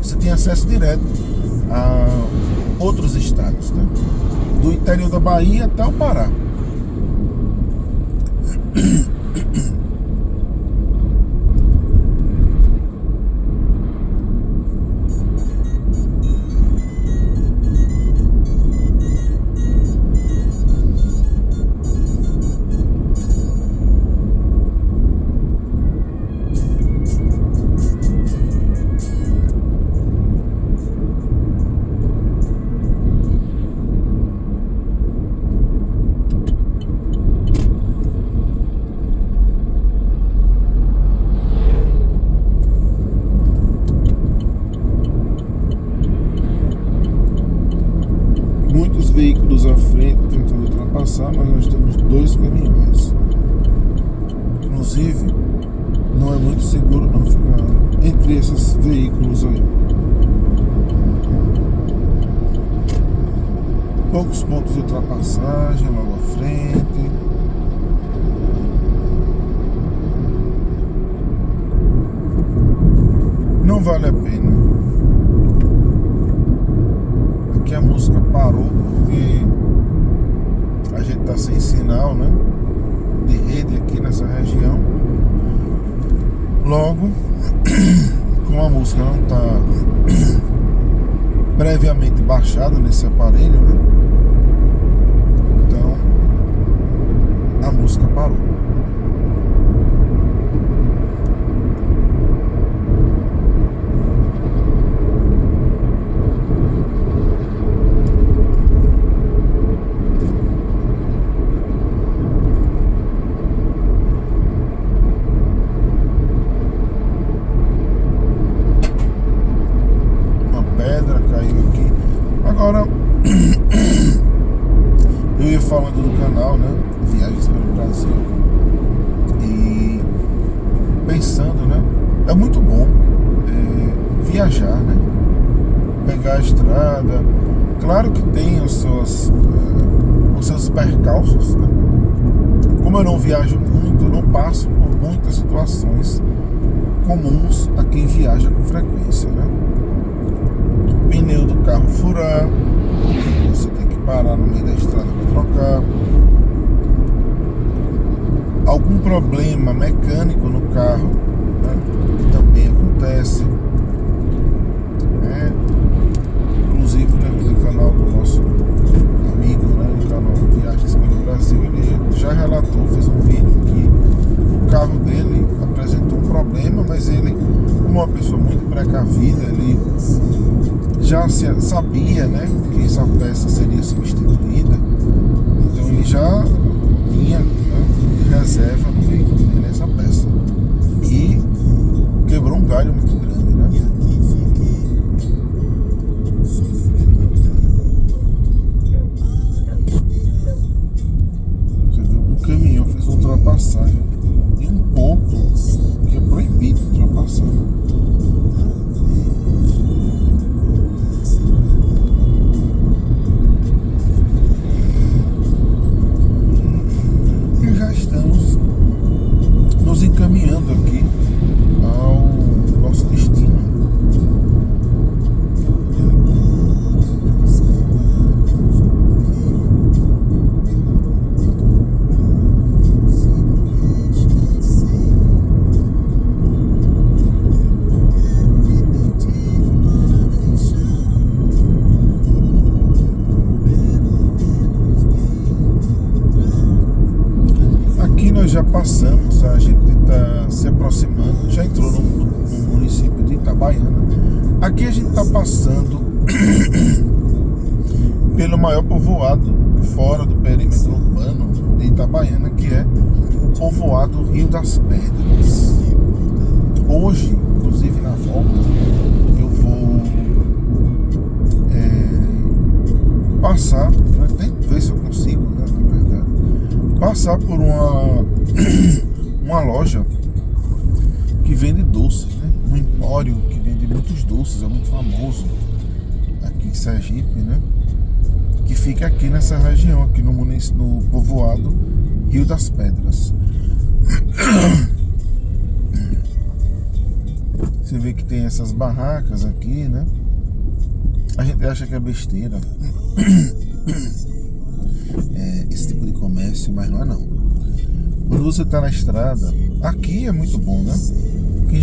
[SPEAKER 1] Você tem acesso direto a outros estados, né? Do interior da Bahia até o Pará. Muitos veículos à frente tentando ultrapassar, mas nós temos 2 caminhões. Inclusive, não é muito seguro não ficar entre esses veículos aí. Poucos pontos de ultrapassagem logo à frente. Não vale a pena. Aqui a música parou porque a gente tá sem sinal, né, de rede aqui nessa região. Logo, como a música não tá previamente baixada nesse aparelho, né, então a música parou. Agora, eu ia falando do canal, né, Viagens pelo Brasil, e pensando, né, é muito bom viajar, né, pegar a estrada. Claro que tem os seus percalços, né, como Como eu não viajo muito, eu não passo por muitas situações comuns a quem viaja com frequência, né? O pneu do carro furar, você tem que parar no meio da estrada para trocar. Algum problema mecânico no carro, né? Que também acontece, né? Inclusive no canal do nosso amigo, né? No canal Viagens pelo Brasil, ele já relatou, fez um vídeo que o carro dele apresentou um problema, mas ele, como uma pessoa muito precavida, ele já sabia, né, que essa peça seria substituída, então ele já tinha, né, reserva no veículo dele essa peça, e quebrou um galho muito grande, né? Você viu, um caminhão fez uma ultrapassagem em um ponto que é proibido ultrapassar. E já estamos nos encaminhando aqui ao nosso destino. Já passamos, a gente está se aproximando, já entrou no município de Itabaiana. Aqui a gente está passando pelo maior povoado fora do perímetro urbano de Itabaiana, que é o povoado Rio das Pedras. Hoje, inclusive na volta, eu vou passar, né, tento ver se eu consigo, né, na verdade, passar por uma loja que vende doces, né? Um empório que vende muitos doces, é muito famoso aqui em Sergipe, né? Que fica aqui nessa região, aqui no povoado Rio das Pedras. Você vê que tem essas barracas aqui, né? A gente acha que é besteira esse tipo de comércio, mas não é não. Quando você está na estrada, aqui é muito bom, né?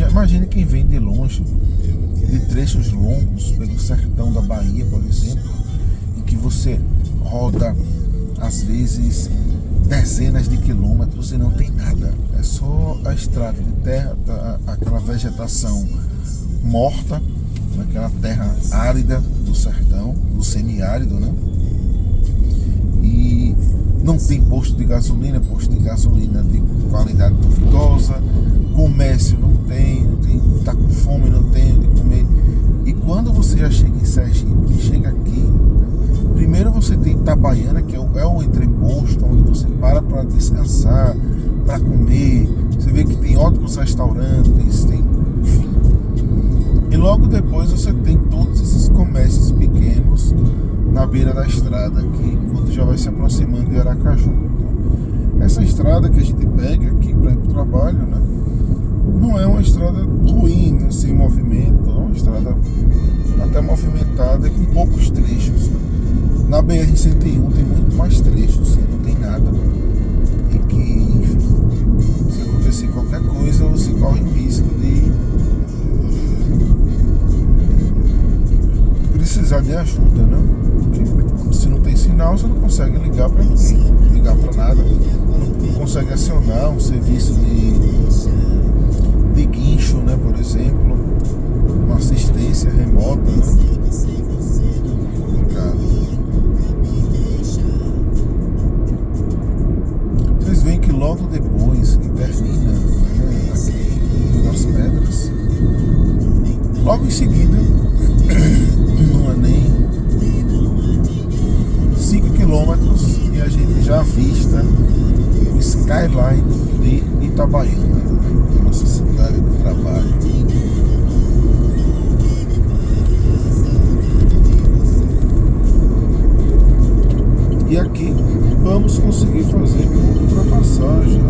[SPEAKER 1] Imagine quem vem de longe, de trechos longos pelo sertão da Bahia, por exemplo, em que você roda às vezes dezenas de quilômetros e não tem nada, é só a estrada de terra, aquela vegetação morta, aquela terra árida do sertão, do semiárido, né? E não tem posto de gasolina de qualidade duvidosa, comércio não tem, tá com fome, não tem onde comer. E quando você já chega em Sergipe, chega aqui, primeiro você tem Itabaiana, que é o entreposto, onde você para descansar, para comer. Você vê que tem ótimos restaurantes, enfim. E logo depois você tem todos esses comércios pequenos na beira da estrada aqui, quando já vai se aproximando de Aracaju. Então, essa estrada que a gente pega aqui para ir para o trabalho, né, não é uma estrada ruim, né, sem movimento, é uma estrada até movimentada com poucos trechos. Na BR-101 tem muito mais trechos, não tem nada, e que, enfim, se acontecer qualquer coisa, você corre o risco de precisar de ajuda, né? Porque se não tem sinal, você não consegue ligar para ninguém, ligar para nada, não consegue acionar um serviço de guincho, né, por exemplo, uma assistência remota, né? Complicado. Vocês veem que logo depois que termina, né, aqui nas Pedras, logo em seguida, não é nem 5 quilômetros e a gente já avista o skyline de Itabaiana, nossa cidade do trabalho. E aqui vamos conseguir fazer uma ultrapassagem. só, gente.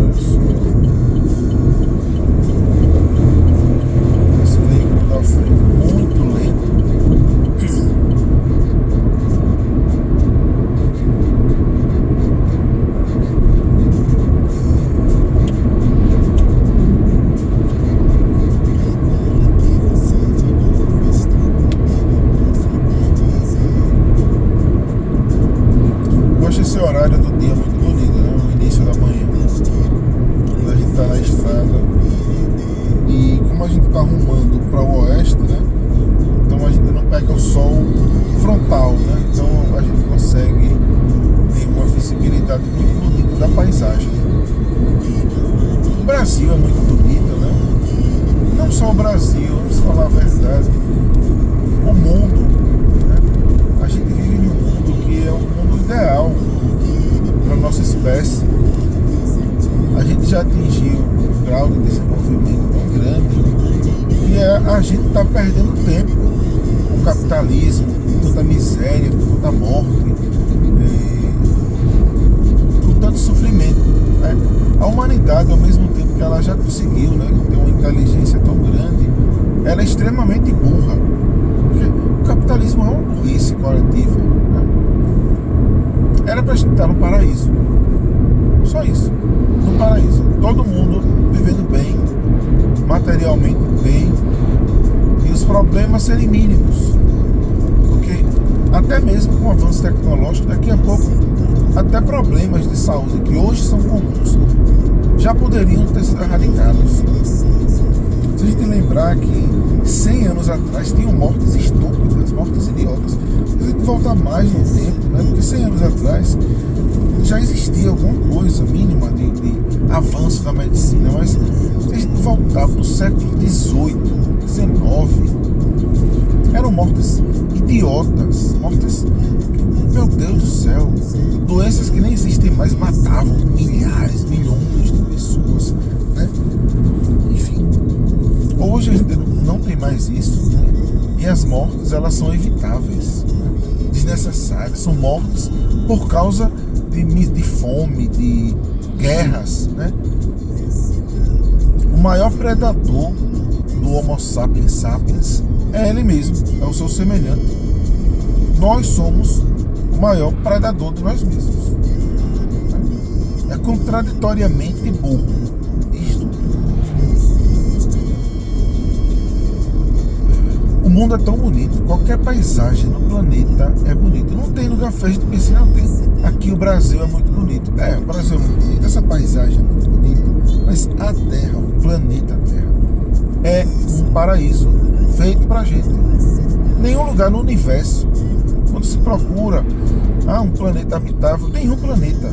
[SPEAKER 1] Esse veículo da frente muito lento. Esse horário do dia é muito bonito, né? No início da manhã, quando a gente tá na estrada e como a gente tá rumando para o oeste, né? Então a gente não pega o sol frontal, né? Então a gente consegue ter uma visibilidade muito bonita da paisagem. O Brasil é muito bonito, né? Não só o Brasil, vamos falar a verdade, o mundo, né? A gente vive num mundo que é um mundo ideal para nossa espécie. A gente já atingiu um grau de desenvolvimento tão grande que a gente está perdendo tempo com o capitalismo, com tanta miséria, com tanta morte, com tanto sofrimento, né? A humanidade, ao mesmo tempo que ela já conseguiu, né, ter uma inteligência tão grande, ela é extremamente burra, porque o capitalismo é uma burrice coletiva, né? Era pra gente estar no paraíso. Só isso. No paraíso. Todo mundo vivendo bem, materialmente bem, e os problemas serem mínimos. Porque até mesmo com o avanço tecnológico, daqui a pouco, até problemas de saúde que hoje são comuns já poderiam ter sido erradicados. Se a gente lembrar que 100 anos atrás tinham mortes estúpidas, mortes idiotas. Se a gente voltar mais no tempo, né, porque 100 anos atrás já existia alguma coisa mínima de avanço da medicina, mas se a gente voltar para o século XVIII, XIX, eram mortes idiotas, mortes, meu Deus do céu, doenças que nem existem mais matavam milhares, milhões de pessoas, né? Enfim, hoje a gente não tem mais isso, né? E as mortes, elas são evitáveis, né? Desnecessárias, são mortes por causa de fome, de guerras, né? O maior predador do Homo sapiens sapiens é ele mesmo, é o seu semelhante. Nós somos o maior predador de nós mesmos, né? É contraditoriamente burro isto. O mundo é tão bonito, qualquer paisagem no planeta é bonito. Não tem lugar feio de pensar, não tem. Aqui o Brasil é muito bonito. O Brasil é muito bonito, essa paisagem é muito bonita, mas a Terra, o planeta Terra, é um paraíso feito pra gente. Nenhum lugar no universo, quando se procura um planeta habitável, nenhum planeta,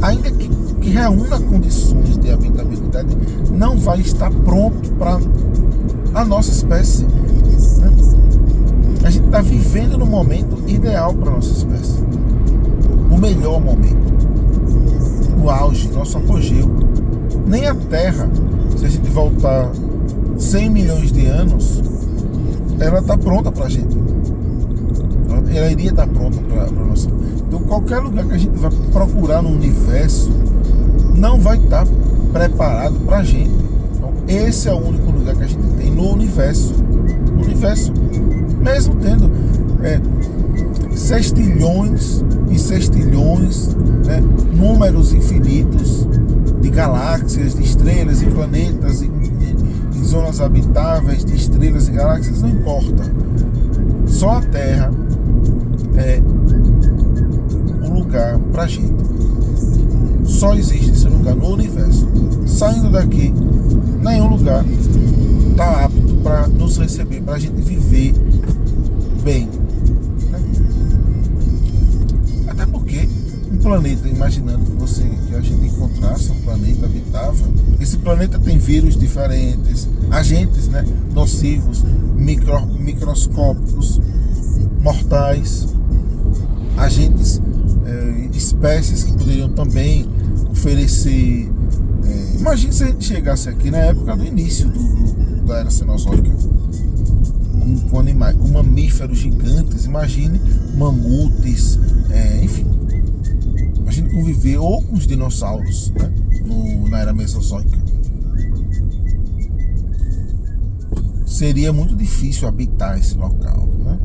[SPEAKER 1] ainda que reúna condições de habitabilidade, não vai estar pronto para a nossa espécie, né? A gente está vivendo no momento ideal para a nossa espécie, o melhor momento, o auge, nosso apogeu. Nem a Terra, se a gente voltar 100 milhões de anos, ela está pronta para a gente. Ela iria estar pronta para nós. Então qualquer lugar que a gente vai procurar no universo não vai estar preparado para a gente. Então esse é o único lugar que a gente tem no universo. No universo, mesmo tendo sextilhões e sextilhões, né, números infinitos de galáxias, de estrelas e planetas, em zonas habitáveis de estrelas e galáxias, não importa. Só a Terra é um lugar pra gente. Só existe esse lugar no universo. Saindo daqui, nenhum lugar está apto para nos receber, para a gente viver bem, né? Até porque um planeta, imaginando que a gente encontrasse um planeta habitável, esse planeta tem vírus diferentes, agentes, né, nocivos, microscópicos, mortais, agentes, espécies que poderiam também oferecer. Imagine se a gente chegasse aqui na época do início da Era Cenozoica, com animais, com mamíferos gigantes. Imagine mamutes, enfim. gente conviveu ou com os dinossauros, né? Na era mesozoica. Seria muito difícil habitar esse local, né?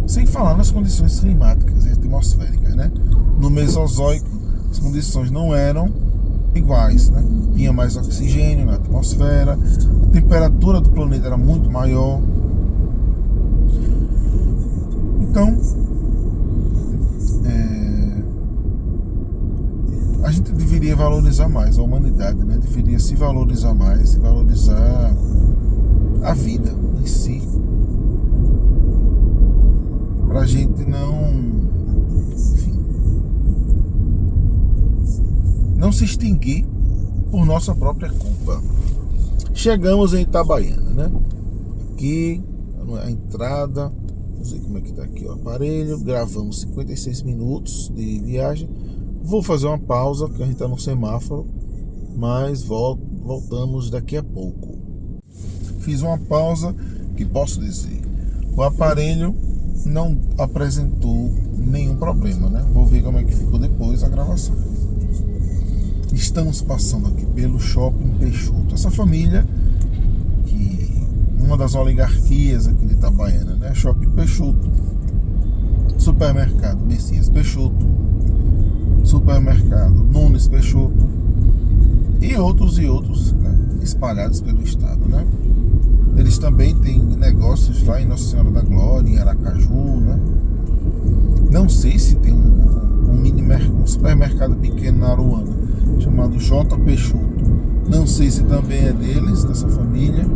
[SPEAKER 1] Sem falar nas condições climáticas e atmosféricas, né? No Mesozoico, as condições não eram iguais, né? Tinha mais oxigênio na atmosfera, a temperatura do planeta era muito maior. Então, a gente deveria valorizar mais a humanidade, né? Deveria se valorizar mais e valorizar a vida em si, pra gente não se extinguir por nossa própria culpa. Chegamos em Itabaiana, né? Aqui a entrada, não sei como é que tá aqui o aparelho. Gravamos 56 minutos de viagem. Vou fazer uma pausa, que a gente tá no semáforo, mas voltamos daqui a pouco. Fiz uma pausa, que posso dizer, o aparelho não apresentou nenhum problema, né? Vou ver como é que ficou depois a gravação. Estamos passando aqui pelo Shopping Peixoto. Essa família, que uma das oligarquias aqui de Itabaiana, né? Shopping Peixoto, Supermercado Messias Peixoto, Supermercado Nunes Peixoto e outros, né? Espalhados pelo estado, né? Eles também têm negócios lá em Nossa Senhora da Glória, em Aracaju, né? Não sei se tem um supermercado pequeno na Aruana, chamado J. Peixoto. Não sei se também é deles, dessa família.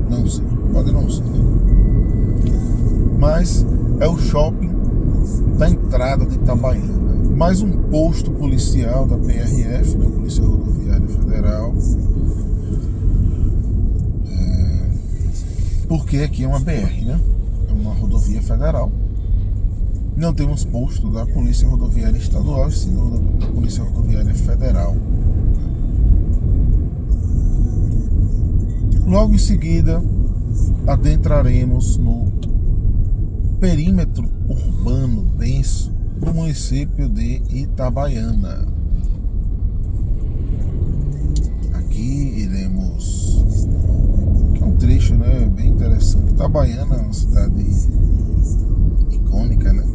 [SPEAKER 1] Não sei, pode não ser, né? Mas é o shopping da entrada de Itabaiana. Mais um posto policial da PRF, da Polícia Rodoviária Federal. Porque aqui é uma BR, né? É uma rodovia federal. Não temos posto da Polícia Rodoviária Estadual, e sim da Polícia Rodoviária Federal. Logo em seguida, adentraremos no perímetro urbano denso do município de Itabaiana. Aqui iremos... que é um trecho, né, bem interessante. Itabaiana é uma cidade icônica, né?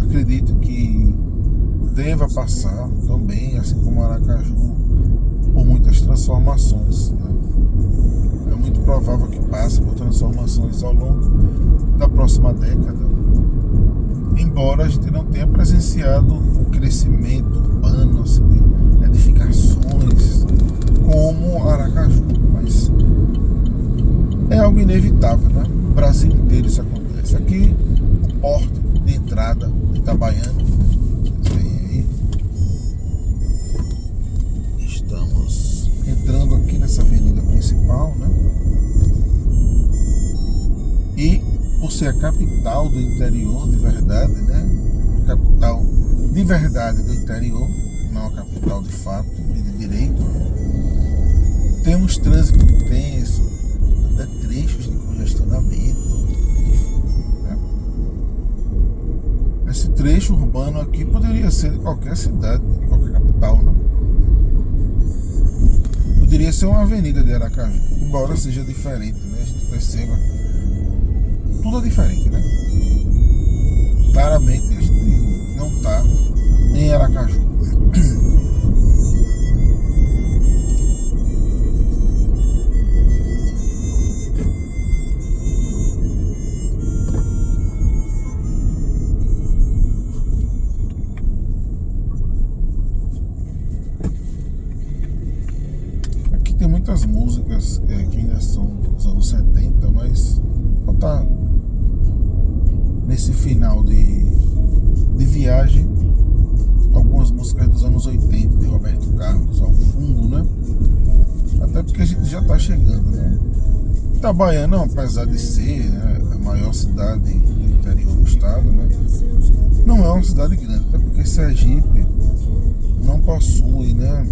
[SPEAKER 1] Acredito que deva passar também, assim como Aracaju, por muitas transformações, né? É muito provável que passe por transformações ao longo da próxima década, embora a gente não tenha presenciado um crescimento urbano, assim, de edificações como Aracaju, mas é algo inevitável, né? No Brasil inteiro isso acontece. Aqui, o porto de entrada de Itabaiana, vocês veem aí, estamos entrando aqui nessa avenida principal, né? E por ser a capital do interior de verdade, né? Capital de verdade do interior, não a capital de fato e de direito, temos trânsito intenso, até trechos de congestionamento, né? Esse trecho urbano aqui poderia ser de qualquer cidade, de qualquer capital, né? Poderia ser uma avenida de Aracaju, embora seja diferente, né? A gente perceba, tudo é diferente, né? Claramente a gente não está em Aracaju. Aqui tem muitas músicas que ainda são dos anos 70, mas tá nesse final de viagem, algumas músicas dos anos 80 de Roberto Carlos ao fundo, né? Até porque a gente já está chegando, né? Itabaiana, apesar de ser, né, a maior cidade do interior do estado, né, não é uma cidade grande, até porque Sergipe não possui, né,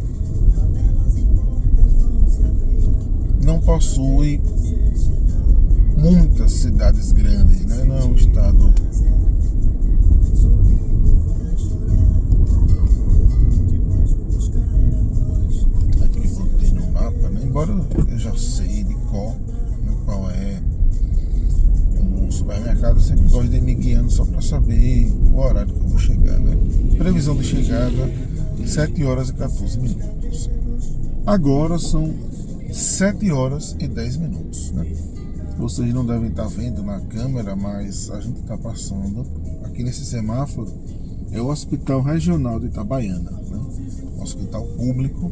[SPEAKER 1] não possui muitas cidades grandes, né? Não é um estado embora eu já sei de qual, né, qual é. No supermercado eu sempre gosto de ir me guiando só para saber o horário que eu vou chegar, né? Previsão de chegada 7 horas e 14 minutos. Agora são 7 horas e 10 minutos, né? Vocês não devem estar vendo na câmera, mas a gente está passando aqui nesse semáforo. É o Hospital Regional de Itabaiana, né? Um hospital público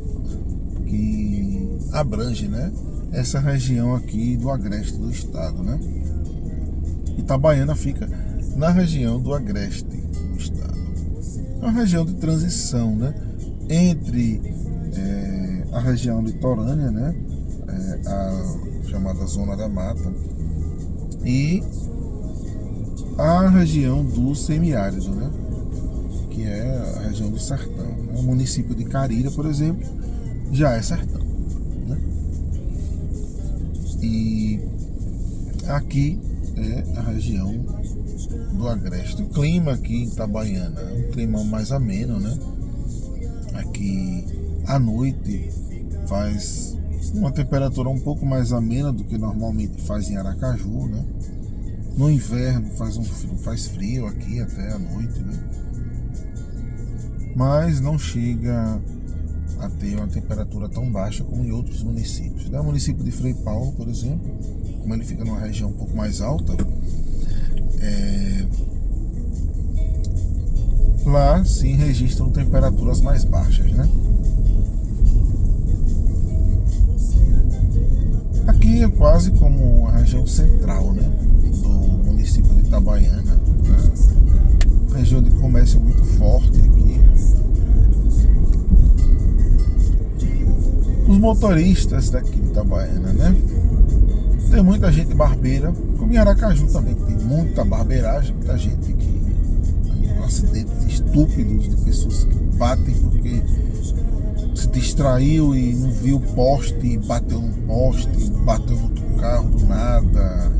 [SPEAKER 1] que abrange, né, essa região aqui do agreste do estado, né? Itabaiana fica na região do agreste do estado. É uma região de transição, né, entre a região litorânea, né, a chamada Zona da Mata, e a região do semiárido, né, que é a região do sertão. O município de Carira, por exemplo, já é sertão, né? E aqui é a região do agreste. O clima aqui em Itabaiana é um clima mais ameno, né? Aqui à noite faz uma temperatura um pouco mais amena do que normalmente faz em Aracaju, né? No inverno faz frio aqui até à noite, né? Mas não chega a ter uma temperatura tão baixa como em outros municípios, né? O município de Frei Paulo, por exemplo, como ele fica numa região um pouco mais alta, lá sim registram temperaturas mais baixas, né? Aqui é quase como a região central, né, do município de Itabaiana, né? Região de comércio muito forte aqui. Os motoristas daqui de Itabaiana, né? Tem muita gente barbeira, como em Aracaju também tem muita barbeiragem, muita gente que acidentes estúpidos de pessoas que batem porque se distraiu e não viu o poste e bateu no poste, bateu no outro carro do nada.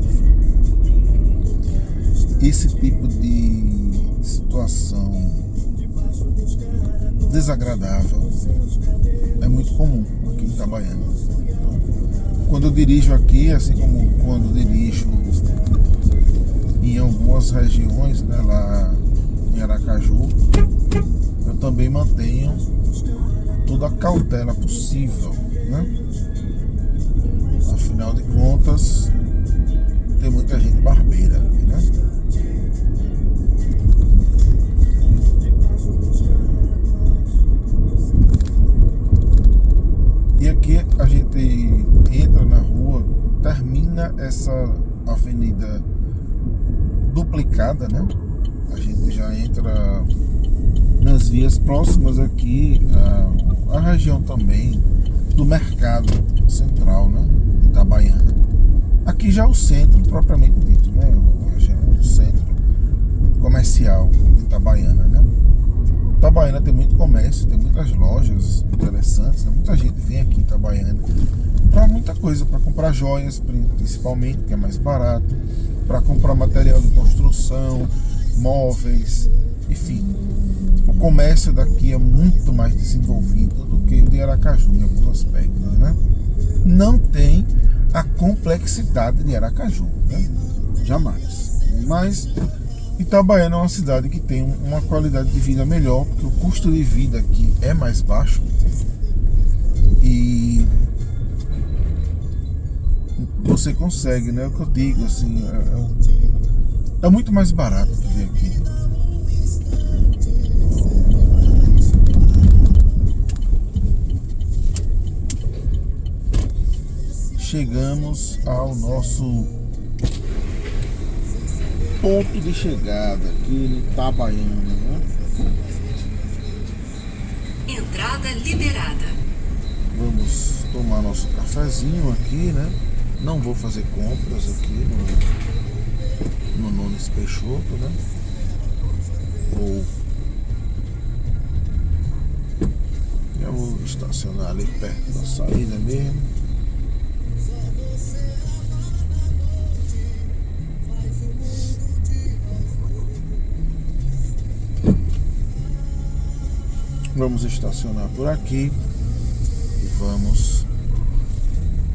[SPEAKER 1] Esse tipo de situação desagradável é muito comum aqui em Itabaiana. Então, quando eu dirijo aqui, assim como quando dirijo em algumas regiões, né, lá em Aracaju, eu também mantenho toda a cautela possível, né? Afinal de contas, tem muita gente barbeira aqui, né? E aqui a gente entra na rua, termina essa avenida duplicada, né? A gente já entra nas vias próximas aqui, a região também do mercado central, né, de Itabaiana. Aqui já é o centro propriamente dito, né, a região do centro comercial de Itabaiana, né. Itabaiana tem muito comércio, tem muitas lojas interessantes, né? Muita gente vem aqui em Itabaiana para muita coisa, para comprar joias principalmente, que é mais barato, para comprar material de construção, móveis, enfim. O comércio daqui é muito mais desenvolvido do que o de Aracaju em alguns aspectos, né? Não tem a complexidade de Aracaju, né? Jamais. Mas Itabaiana é uma cidade que tem uma qualidade de vida melhor, porque o custo de vida aqui é mais baixo e você consegue, né? É o que eu digo, assim, é muito mais barato viver aqui. Chegamos ao nosso ponto de chegada aqui em Itabaiana, né?
[SPEAKER 2] Entrada liberada.
[SPEAKER 1] Vamos tomar nosso cafezinho aqui, né? Não vou fazer compras aqui no Nunes Peixoto, né? Eu vou estacionar ali perto da saída mesmo. Vamos estacionar por aqui e vamos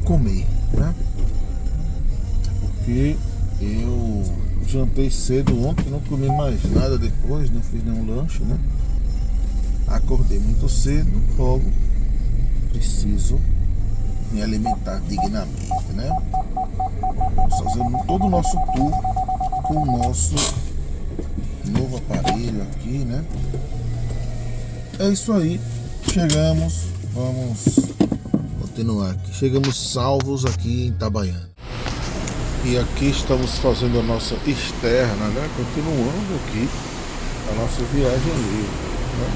[SPEAKER 1] comer, né? Porque eu jantei cedo ontem, não comi mais nada depois, não fiz nenhum lanche, né? Acordei muito cedo, logo preciso me alimentar dignamente, né? Vamos fazendo todo o nosso tour com o nosso novo aparelho aqui, né? É isso aí, chegamos, vamos continuar aqui. Chegamos salvos aqui em Itabaiana. E aqui estamos fazendo a nossa externa, né? Continuando aqui a nossa viagem livre, né?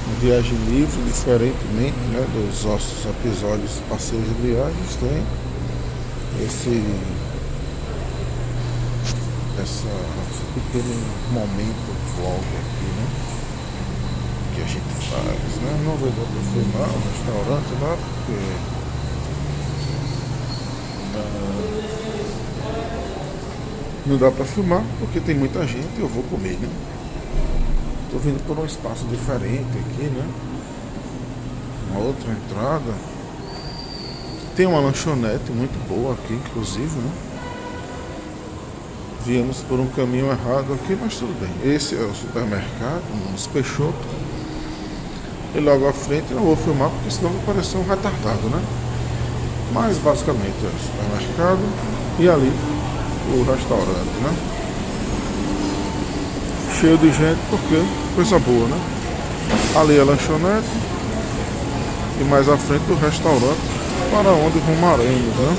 [SPEAKER 1] Uma viagem livre, diferentemente, né, dos nossos episódios passeios de viagens, tem esse pequeno momento vlog aqui, né? Que a gente faz, né? Não vai dar para filmar o restaurante lá, porque não dá para filmar, porque tem muita gente e eu vou comer, né? Tô vindo por um espaço diferente aqui, né? Uma outra entrada. Tem uma lanchonete muito boa aqui, inclusive, né? Viemos por um caminho errado aqui, mas tudo bem. Esse é o supermercado, um Peixoto. E logo à frente não vou filmar, porque senão vai parecer um retardado, né? Mas basicamente é o supermercado e ali o restaurante, né? Cheio de gente, porque coisa boa, né? Ali a lanchonete e mais à frente o restaurante para onde rumaremos, né?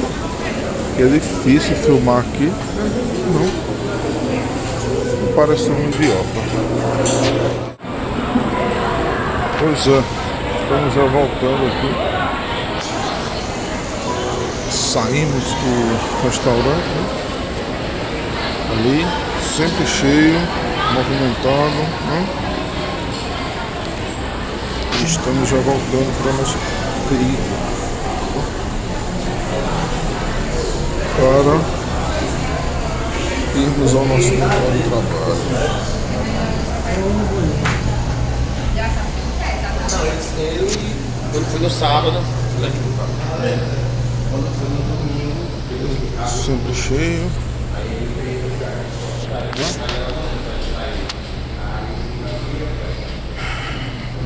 [SPEAKER 1] Que é difícil filmar aqui, não parece um idiota. Pois é, estamos já voltando aqui. Saímos do restaurante, né? Ali, sempre cheio, movimentado, né? E estamos já voltando para o nosso veículo para irmos ao nosso local de trabalho.
[SPEAKER 3] Quando foi no sábado,
[SPEAKER 1] sempre cheio.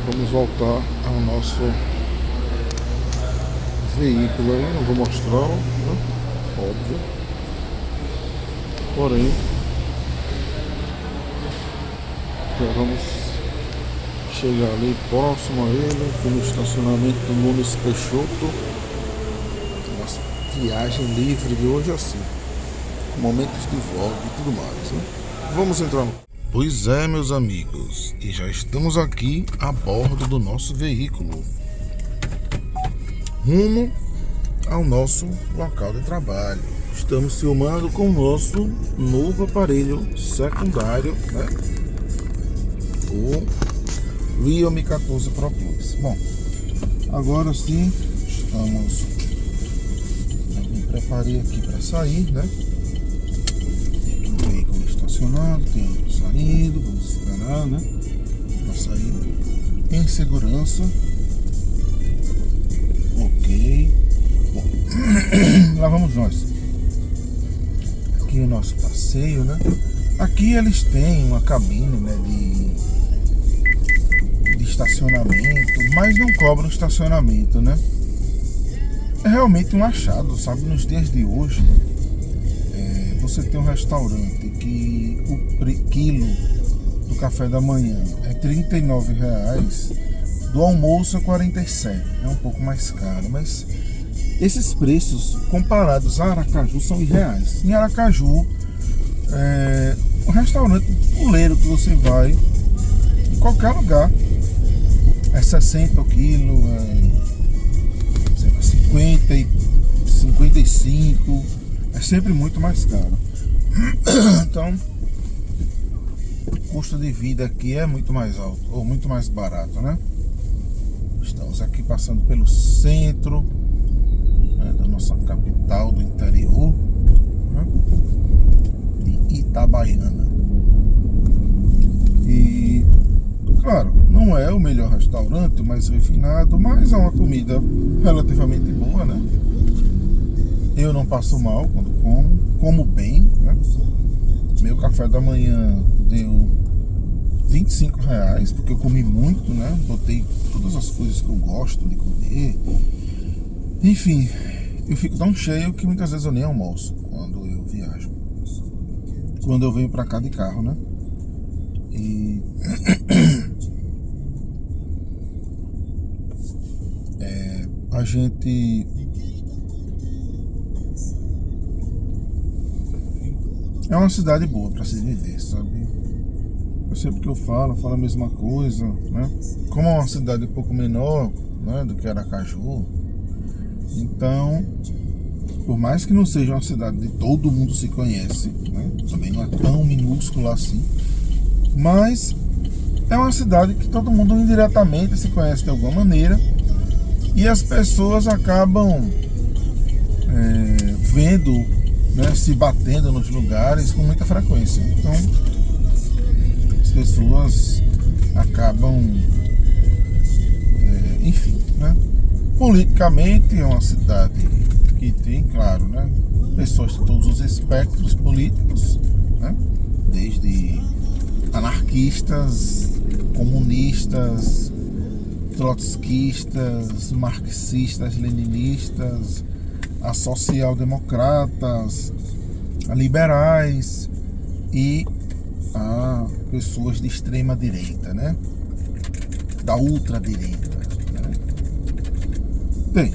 [SPEAKER 1] Vamos voltar ao nosso veículo aí, não vou mostrar, né? Óbvio. Porém, já vamos chegar ali próximo a ele, aqui no estacionamento do Nunes Peixoto. Nossa viagem livre de hoje é assim, com momentos de vlog e tudo mais, né? Vamos entrar no... Pois é, meus amigos, e já estamos aqui a bordo do nosso veículo, rumo ao nosso local de trabalho. Estamos filmando com o nosso novo aparelho secundário, né? O Realme 14 Pro Plus. Bom, agora sim, estamos... Eu me preparei aqui para sair, né? Tem um veículo estacionado, tem outro saindo, vamos esperar, né? Para sair em segurança. Ok. Bom, lá vamos nós. Aqui o nosso passeio, né? Aqui eles têm uma cabine, né, de estacionamento, mas não cobram estacionamento, né? É realmente um achado, sabe? Nos dias de hoje, você tem um restaurante que o quilo do café da manhã é R$39, do almoço é R$47, é um pouco mais caro, mas esses preços comparados a Aracaju são irreais. Em Aracaju, um restaurante fuleiro que você vai em qualquer lugar é 60 o quilo, 50 e 55, é sempre muito mais caro. Então o custo de vida aqui é muito mais alto, ou muito mais barato, né? Estamos aqui passando pelo centro, né, da nossa capital do interior, né, de Itabaiana. E claro, não é o melhor restaurante, o mais refinado, mas é uma comida relativamente boa, né? Eu não passo mal quando como bem, né? Meu café da manhã deu R$ 25, porque eu comi muito, né? Botei todas as coisas que eu gosto de comer. Enfim, eu fico tão cheio que muitas vezes eu nem almoço quando eu viajo. Quando eu venho pra cá de carro, né? E a gente é uma cidade boa pra se viver, sabe? Eu sempre que eu falo a mesma coisa, né? Como é uma cidade um pouco menor, né, do que Aracaju, então, por mais que não seja uma cidade de todo mundo se conhece, né? Também não é tão minúscula assim, mas é uma cidade que todo mundo indiretamente se conhece de alguma maneira, e as pessoas acabam vendo, né, se batendo nos lugares com muita frequência. Então as pessoas acabam, enfim, né? Politicamente é uma cidade que tem, claro, né, pessoas de todos os espectros políticos, né? Desde anarquistas, comunistas, trotskistas, marxistas, leninistas, a social-democratas, a liberais e a pessoas de extrema direita, né? Da ultradireita, né? Tem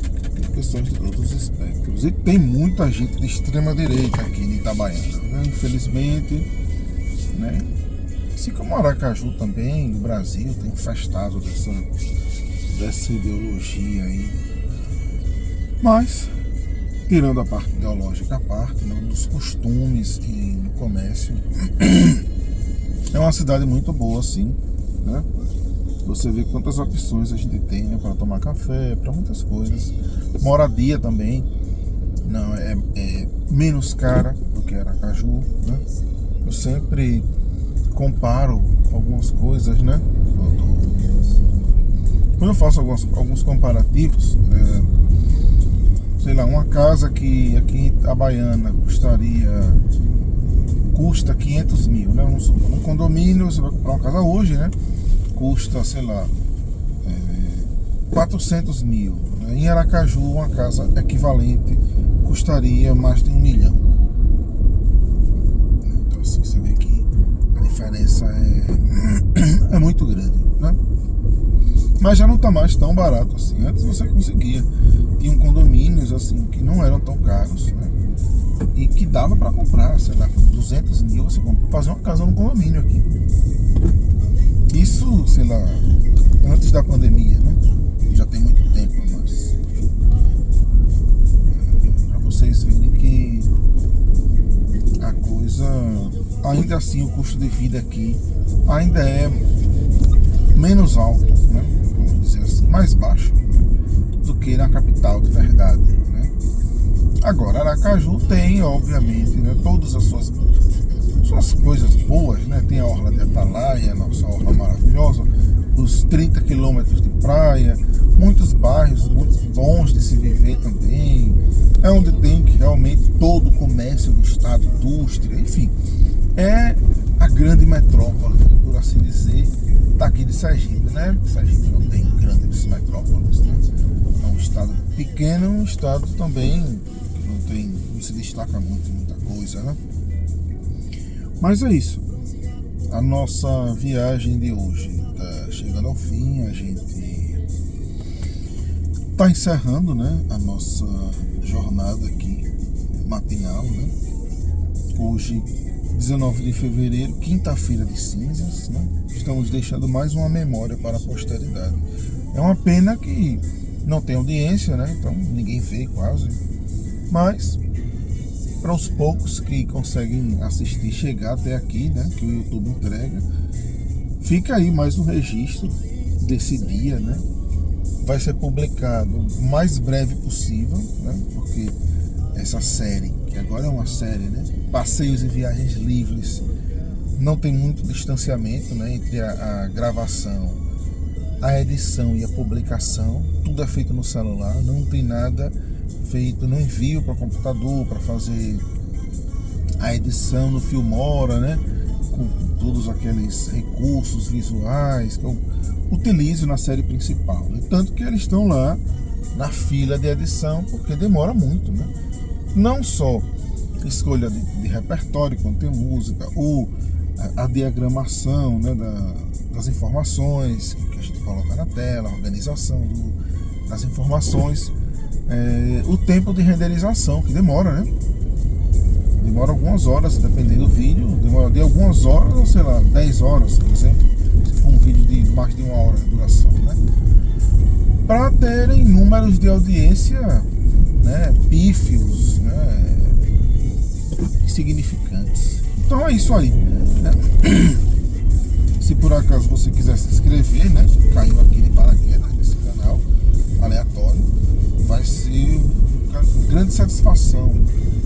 [SPEAKER 1] pessoas de todos os espectros e tem muita gente de extrema direita aqui em Itabaiana, né? Infelizmente, né? Assim como Aracaju também, o Brasil tem infestado dessa ideologia aí. Mas, tirando a parte ideológica à parte, né, dos costumes e no comércio, é uma cidade muito boa, sim, né? Você vê quantas opções a gente tem, né, para tomar café, para muitas coisas. Moradia também não é menos cara do que Aracaju, né? Eu sempre comparo algumas coisas, né? Quando eu faço alguns comparativos, sei lá, uma casa que aqui em Itabaiana custa 500 mil, né? Um condomínio, você vai comprar uma casa hoje, né? Custa, sei lá, 400 mil. Né? Em Aracaju, uma casa equivalente custaria mais de 1 milhão. Então, assim, você vê que a diferença é muito grande, né? Mas já não está mais tão barato assim. Antes você conseguia. Tinham condomínios assim que não eram tão caros, né? E que dava para comprar, sei lá, com 200 mil você fazer uma casa num condomínio aqui. Isso, sei lá, antes da pandemia, né? Já tem muito tempo, mas para vocês verem que a coisa, ainda assim, o custo de vida aqui ainda é menos alto, né? Vamos dizer assim, mais baixo, né, do que na capital de verdade, né? Agora, Aracaju tem, obviamente, né, todas as suas coisas boas, né? Tem a orla de Atalaia, nossa orla maravilhosa, os 30 quilômetros de praia, muitos bairros muito bons de se viver também. É onde tem que realmente todo o comércio do estado, indústria, enfim, é a grande metrópole, por assim dizer, daqui de Sergipe, né? Sergipe não tem grandes metrópoles, né? É um estado pequeno, um estado também que não se destaca muito em muita coisa, né? Mas é isso. A nossa viagem de hoje está chegando ao fim. A gente está encerrando, né, a nossa jornada aqui matinal, né? Hoje, 19 de fevereiro, quinta-feira de cinzas, né? Estamos deixando mais uma memória para a posteridade. É uma pena que não tem audiência, né? Então ninguém vê quase. Mas para os poucos que conseguem assistir, chegar até aqui, né, que o YouTube entrega, fica aí mais um registro desse dia, né? Vai ser publicado o mais breve possível, né? Porque essa série, que agora é uma série, né? Passeios e viagens livres, não tem muito distanciamento, né, entre a gravação a edição e a publicação, tudo é feito no celular, não tem nada feito no envio para computador, para fazer a edição no Filmora, né? Com todos aqueles recursos visuais que eu utilizo na série principal. Né? Tanto que eles estão lá na fila de edição, porque demora muito, né? Não só escolha de repertório, quando tem música, ou a diagramação, né, das informações que a gente coloca na tela, a organização das informações, o tempo de renderização, que demora, né? Demora algumas horas, dependendo do vídeo, demora de algumas horas, ou sei lá, 10 horas, por exemplo, se for um vídeo de mais de 1 hora de duração, né? Para terem números de audiência, né, pífios, né, insignificantes. Então é isso aí, né? Se por acaso você quiser se inscrever, né, caiu aqui de paraquedas nesse canal aleatório, vai ser uma grande satisfação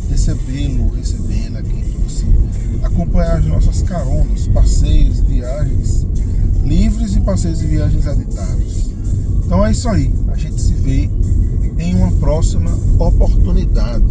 [SPEAKER 1] recebê-la aqui para você acompanhar as nossas caronas, passeios, viagens livres e passeios e viagens editados. Então é isso aí, a gente se vê em uma próxima oportunidade.